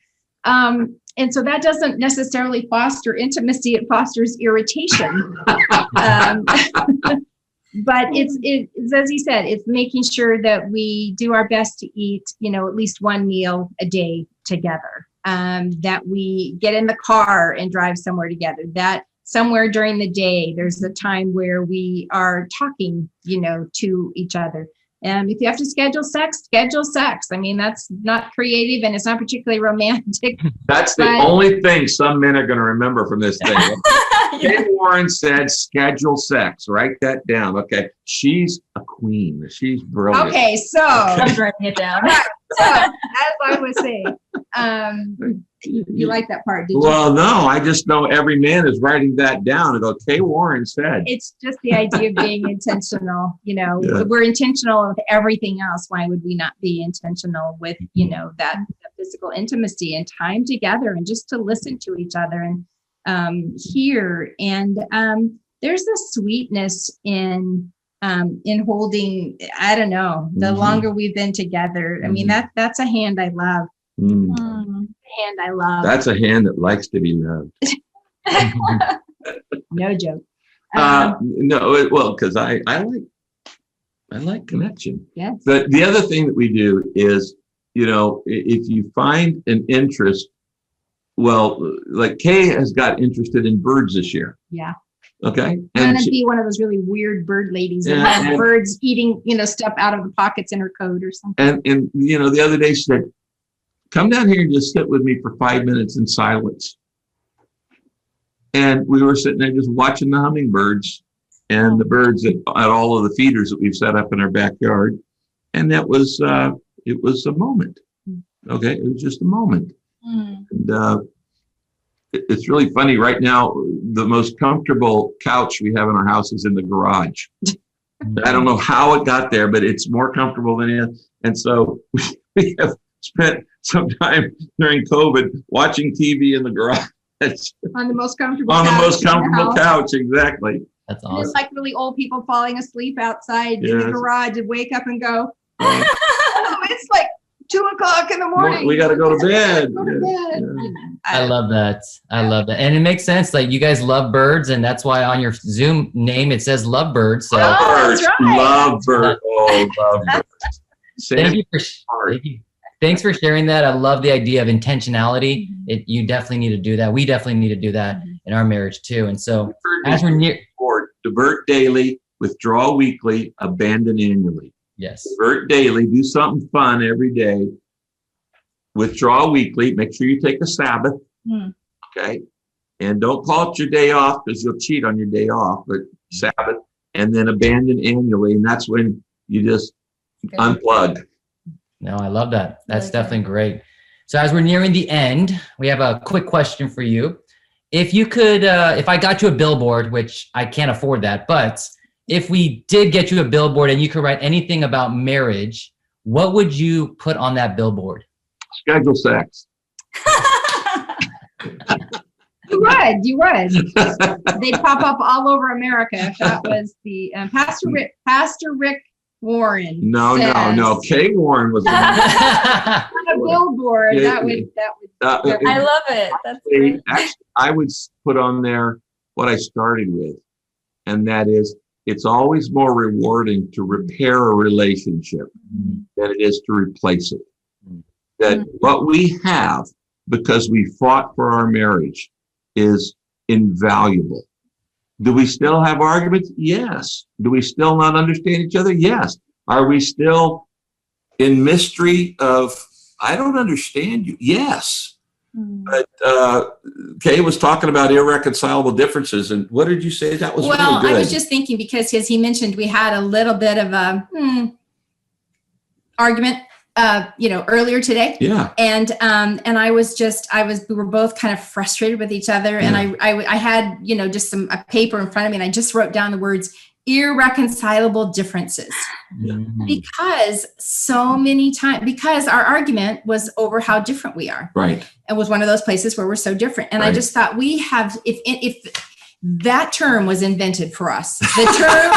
Speaker 4: And so that doesn't necessarily foster intimacy, it fosters irritation. But it's as he said, it's making sure that we do our best to eat, you know, at least one meal a day together, that we get in the car and drive somewhere together, that somewhere during the day, there's a time where we are talking, you know, to each other. If you have to schedule sex, schedule sex. I mean, that's not creative and it's not particularly romantic.
Speaker 3: That's the only thing some men are going to remember from this thing. Kay Warren said, schedule sex. Write that down. Okay. She's a queen. She's brilliant.
Speaker 4: Okay. So
Speaker 2: I'm writing it down.
Speaker 4: So as I was saying, you like that part, did you?
Speaker 3: Well, no, I just know every man is writing that down and go, Kay Warren said.
Speaker 4: It's just the idea of being intentional. You know, we're intentional with everything else. Why would we not be intentional with, you know, that physical intimacy and time together and just to listen to each other and hear. And there's a sweetness in holding, I don't know, the longer we've been together. I mean, that's a hand I love. Hand I love.
Speaker 3: That's a hand that likes to be loved.
Speaker 4: No joke.
Speaker 3: No, well, because I like connection.
Speaker 4: Yes.
Speaker 3: But the other thing that we do is, you know, if you find an interest, well, like Kay has got interested in birds this year.
Speaker 4: Yeah.
Speaker 3: Okay.
Speaker 4: I'm going to be one of those really weird bird ladies that have birds eating, stuff out of the pockets in her coat or something.
Speaker 3: And the other day she said, come down here and just sit with me for 5 minutes in silence. And we were sitting there just watching the hummingbirds and the birds at all of the feeders that we've set up in our backyard. And that was, it was a moment. Okay. It was just a moment. And it's really funny right now. The most comfortable couch we have in our house is in the garage. I don't know how it got there, but it's more comfortable than it. And so we have spent some time during COVID watching TV in the garage.
Speaker 4: On the most comfortable
Speaker 3: couch, exactly.
Speaker 1: That's awesome.
Speaker 4: It's like really old people falling asleep outside in the garage and wake up and go, it's like 2:00 in the morning.
Speaker 3: We got to go to bed.
Speaker 4: Go to bed.
Speaker 1: I love that. And it makes sense. Like, you guys love birds, and that's why on your Zoom name it says Lovebirds. So
Speaker 3: Lovebirds.
Speaker 4: That's right.
Speaker 3: Lovebird. Oh, Lovebird.
Speaker 1: Thanks for sharing that. I love the idea of intentionality. You definitely need to do that. We definitely need to do that in our marriage too. And so as we're near,
Speaker 3: divert daily, withdraw weekly, abandon annually.
Speaker 1: Yes.
Speaker 3: Divert daily, do something fun every day. Withdraw weekly, make sure you take a Sabbath. Okay. And don't call it your day off because you'll cheat on your day off, but Sabbath, and then abandon annually. And that's when you just unplug.
Speaker 1: No, I love that. That's definitely great. So as we're nearing the end, we have a quick question for you. If you could, if I got you a billboard, which I can't afford that, but if we did get you a billboard and you could write anything about marriage, what would you put on that billboard?
Speaker 3: Schedule sex.
Speaker 4: You would. They'd pop up all over America if that was the Pastor Rick Warren.
Speaker 3: No. Kay Warren was
Speaker 4: on a billboard. That would.
Speaker 2: I love it. That's great.
Speaker 3: Actually, I would put on there what I started with, and that is, it's always more rewarding to repair a relationship than it is to replace it. That what we have, because we fought for our marriage, is invaluable. Do we still have arguments? Yes. Do we still not understand each other? Yes. Are we still in mystery of, I don't understand you? Yes. But Kay was talking about irreconcilable differences. And what did you say? That was really good.
Speaker 5: I was just thinking because he mentioned we had a little bit of a argument earlier today.
Speaker 3: Yeah.
Speaker 5: And we were both kind of frustrated with each other.
Speaker 3: Yeah.
Speaker 5: And I had, just a paper in front of me, and I just wrote down the words irreconcilable differences. Because so many times, because our argument was over how different we are.
Speaker 3: Right.
Speaker 5: It was one of those places where we're so different. And I just thought we have, if that term was invented for us, the term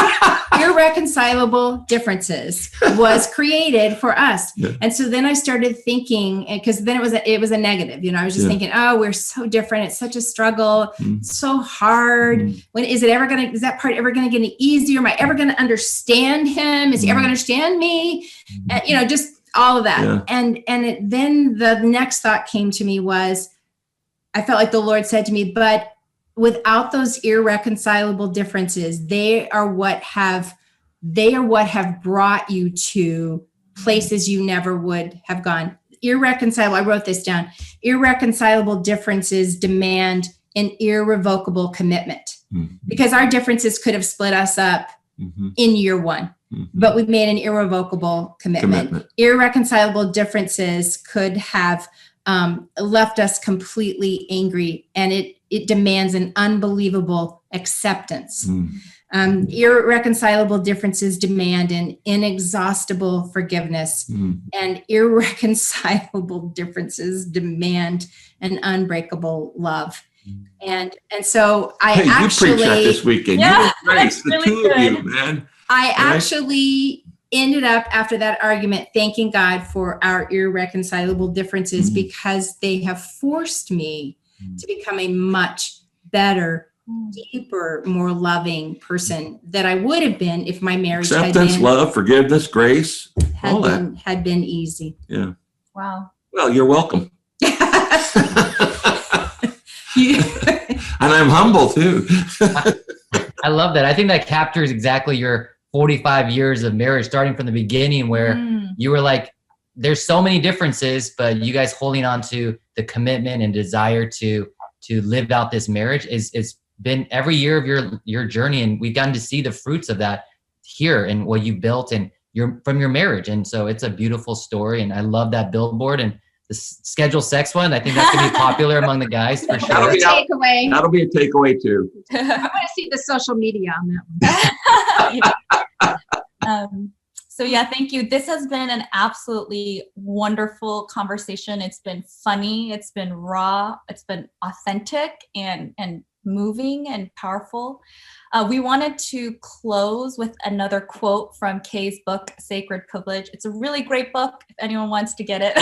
Speaker 5: irreconcilable differences was created for us. Yeah. And so then I started thinking, because then it was a negative, I was just thinking, oh, we're so different. It's such a struggle. It's so hard. When is that part ever going to get any easier? Am I ever going to understand him? Is he ever going to understand me? Just all of that. Yeah. And then the next thought came to me was, I felt like the Lord said to me, but without those irreconcilable differences, they are what have brought you to places you never would have gone. I wrote this down. Irreconcilable differences demand an irrevocable commitment. Because our differences could have split us up in year one, but we made an irrevocable commitment. Irreconcilable differences could have left us completely angry, and it demands an unbelievable acceptance. Irreconcilable differences demand an inexhaustible forgiveness, and irreconcilable differences demand an unbreakable love. And so
Speaker 3: you preached that this weekend.
Speaker 2: Yeah,
Speaker 3: you were the
Speaker 2: really
Speaker 3: two
Speaker 2: good.
Speaker 3: of you, man.
Speaker 5: I actually ended up after that argument thanking God for our irreconcilable differences because they have forced me to become a much better, deeper, more loving person that I would have been if my marriage
Speaker 3: Acceptance, love, forgiveness, grace, all that
Speaker 5: had been easy.
Speaker 3: Yeah.
Speaker 2: Wow.
Speaker 3: Well, you're welcome. And I'm humble too.
Speaker 1: I love that. I think that captures exactly your 45 years of marriage, starting from the beginning, where you were like, there's so many differences, but you guys holding on to the commitment and desire to live out this marriage is been every year of your journey. And we've gotten to see the fruits of that here and what you built and from your marriage. And so it's a beautiful story. And I love that billboard and the schedule sex one. I think that's gonna be popular among the guys for sure.
Speaker 3: That'll be
Speaker 4: Takeaway.
Speaker 3: That'll be a takeaway too.
Speaker 4: I want to see the social media on that one.
Speaker 2: So yeah, thank you. This has been an absolutely wonderful conversation. It's been funny. It's been raw. It's been authentic and moving and powerful. We wanted to close with another quote from Kay's book, Sacred Privilege. It's a really great book if anyone wants to get it.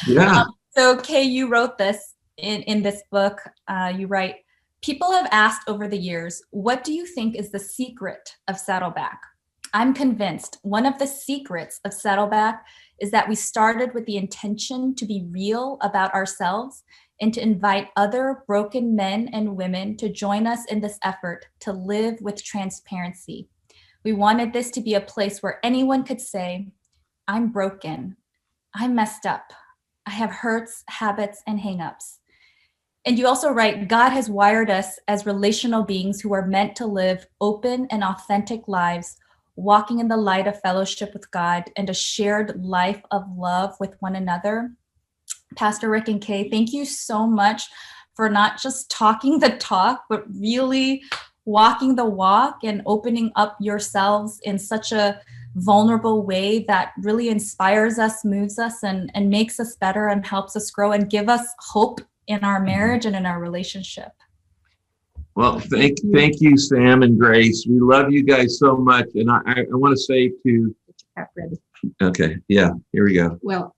Speaker 3: Yeah.
Speaker 2: So Kay, you wrote this in this book. You write, people have asked over the years, what do you think is the secret of Saddleback? I'm convinced one of the secrets of Saddleback is that we started with the intention to be real about ourselves and to invite other broken men and women to join us in this effort to live with transparency. We wanted this to be a place where anyone could say, I'm broken, I'm messed up, I have hurts, habits, and hangups. And you also write, God has wired us as relational beings who are meant to live open and authentic lives, walking in the light of fellowship with God and a shared life of love with one another. Pastor Rick and Kay, thank you so much for not just talking the talk, but really walking the walk and opening up yourselves in such a vulnerable way that really inspires us, moves us, and makes us better and helps us grow and give us hope in our marriage and in our relationship.
Speaker 3: Well, thank you, Sam and Grace. We love you guys so much. And I want to say to, okay, yeah, here we go.
Speaker 4: Well,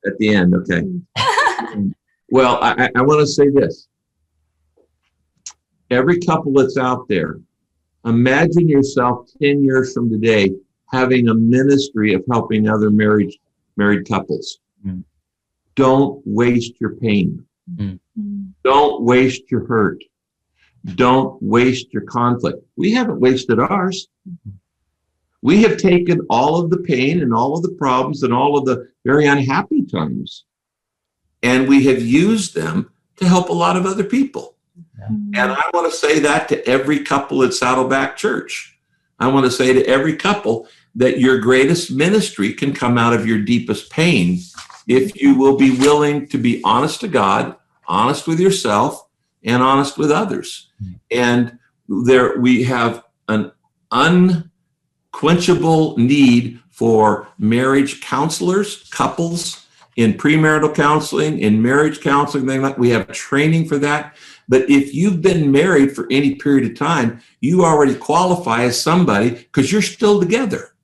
Speaker 3: At the end, okay. Well, I want to say this. Every couple that's out there, imagine yourself 10 years from today having a ministry of helping other married couples. Don't waste your pain. Don't waste your hurt. Don't waste your conflict. We haven't wasted ours. We have taken all of the pain and all of the problems and all of the very unhappy times, and we have used them to help a lot of other people. Yeah. And I want to say that to every couple at Saddleback Church. I want to say to every couple that your greatest ministry can come out of your deepest pain if you will be willing to be honest to God, honest with yourself, and honest with others. And there we have an unquenchable need for marriage counselors, couples in premarital counseling, in marriage counseling. We have training for that. But if you've been married for any period of time, you already qualify as somebody because you're still together.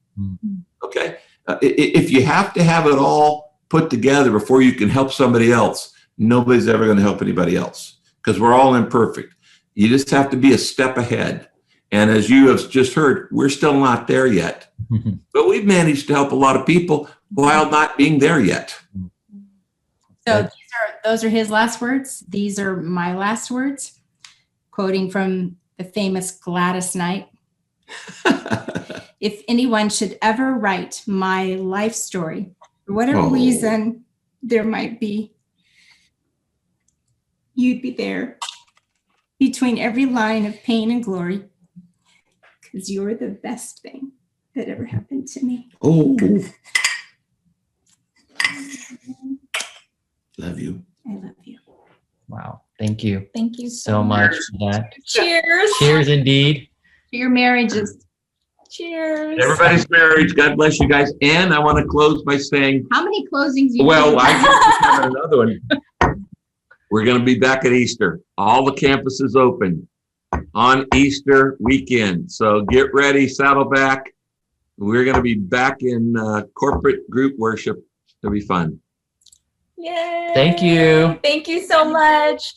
Speaker 3: Okay? If you have to have it all put together before you can help somebody else, nobody's ever going to help anybody else because we're all imperfect. You just have to be a step ahead. And as you have just heard, we're still not there yet. But we've managed to help a lot of people while not being there yet.
Speaker 5: So those are his last words. These are my last words, quoting from the famous Gladys Knight. If anyone should ever write my life story, for whatever reason there might be, you'd be there between every line of pain and glory, because you're the best thing that ever happened to me.
Speaker 3: Oh. Love you.
Speaker 5: I love you.
Speaker 1: Wow. Thank you.
Speaker 2: Thank you
Speaker 1: so much for that.
Speaker 2: Cheers.
Speaker 1: Cheers indeed.
Speaker 4: To your marriages.
Speaker 2: Cheers.
Speaker 3: Everybody's marriage. God bless you guys. And I want to close by saying,
Speaker 4: How many closings you
Speaker 3: well,
Speaker 4: do?
Speaker 3: I just have another one. We're going to be back at Easter. All the campuses open on Easter weekend. So get ready, Saddleback. We're going to be back in corporate group worship. It'll be fun.
Speaker 2: Yay.
Speaker 1: Thank you.
Speaker 2: Thank you so much.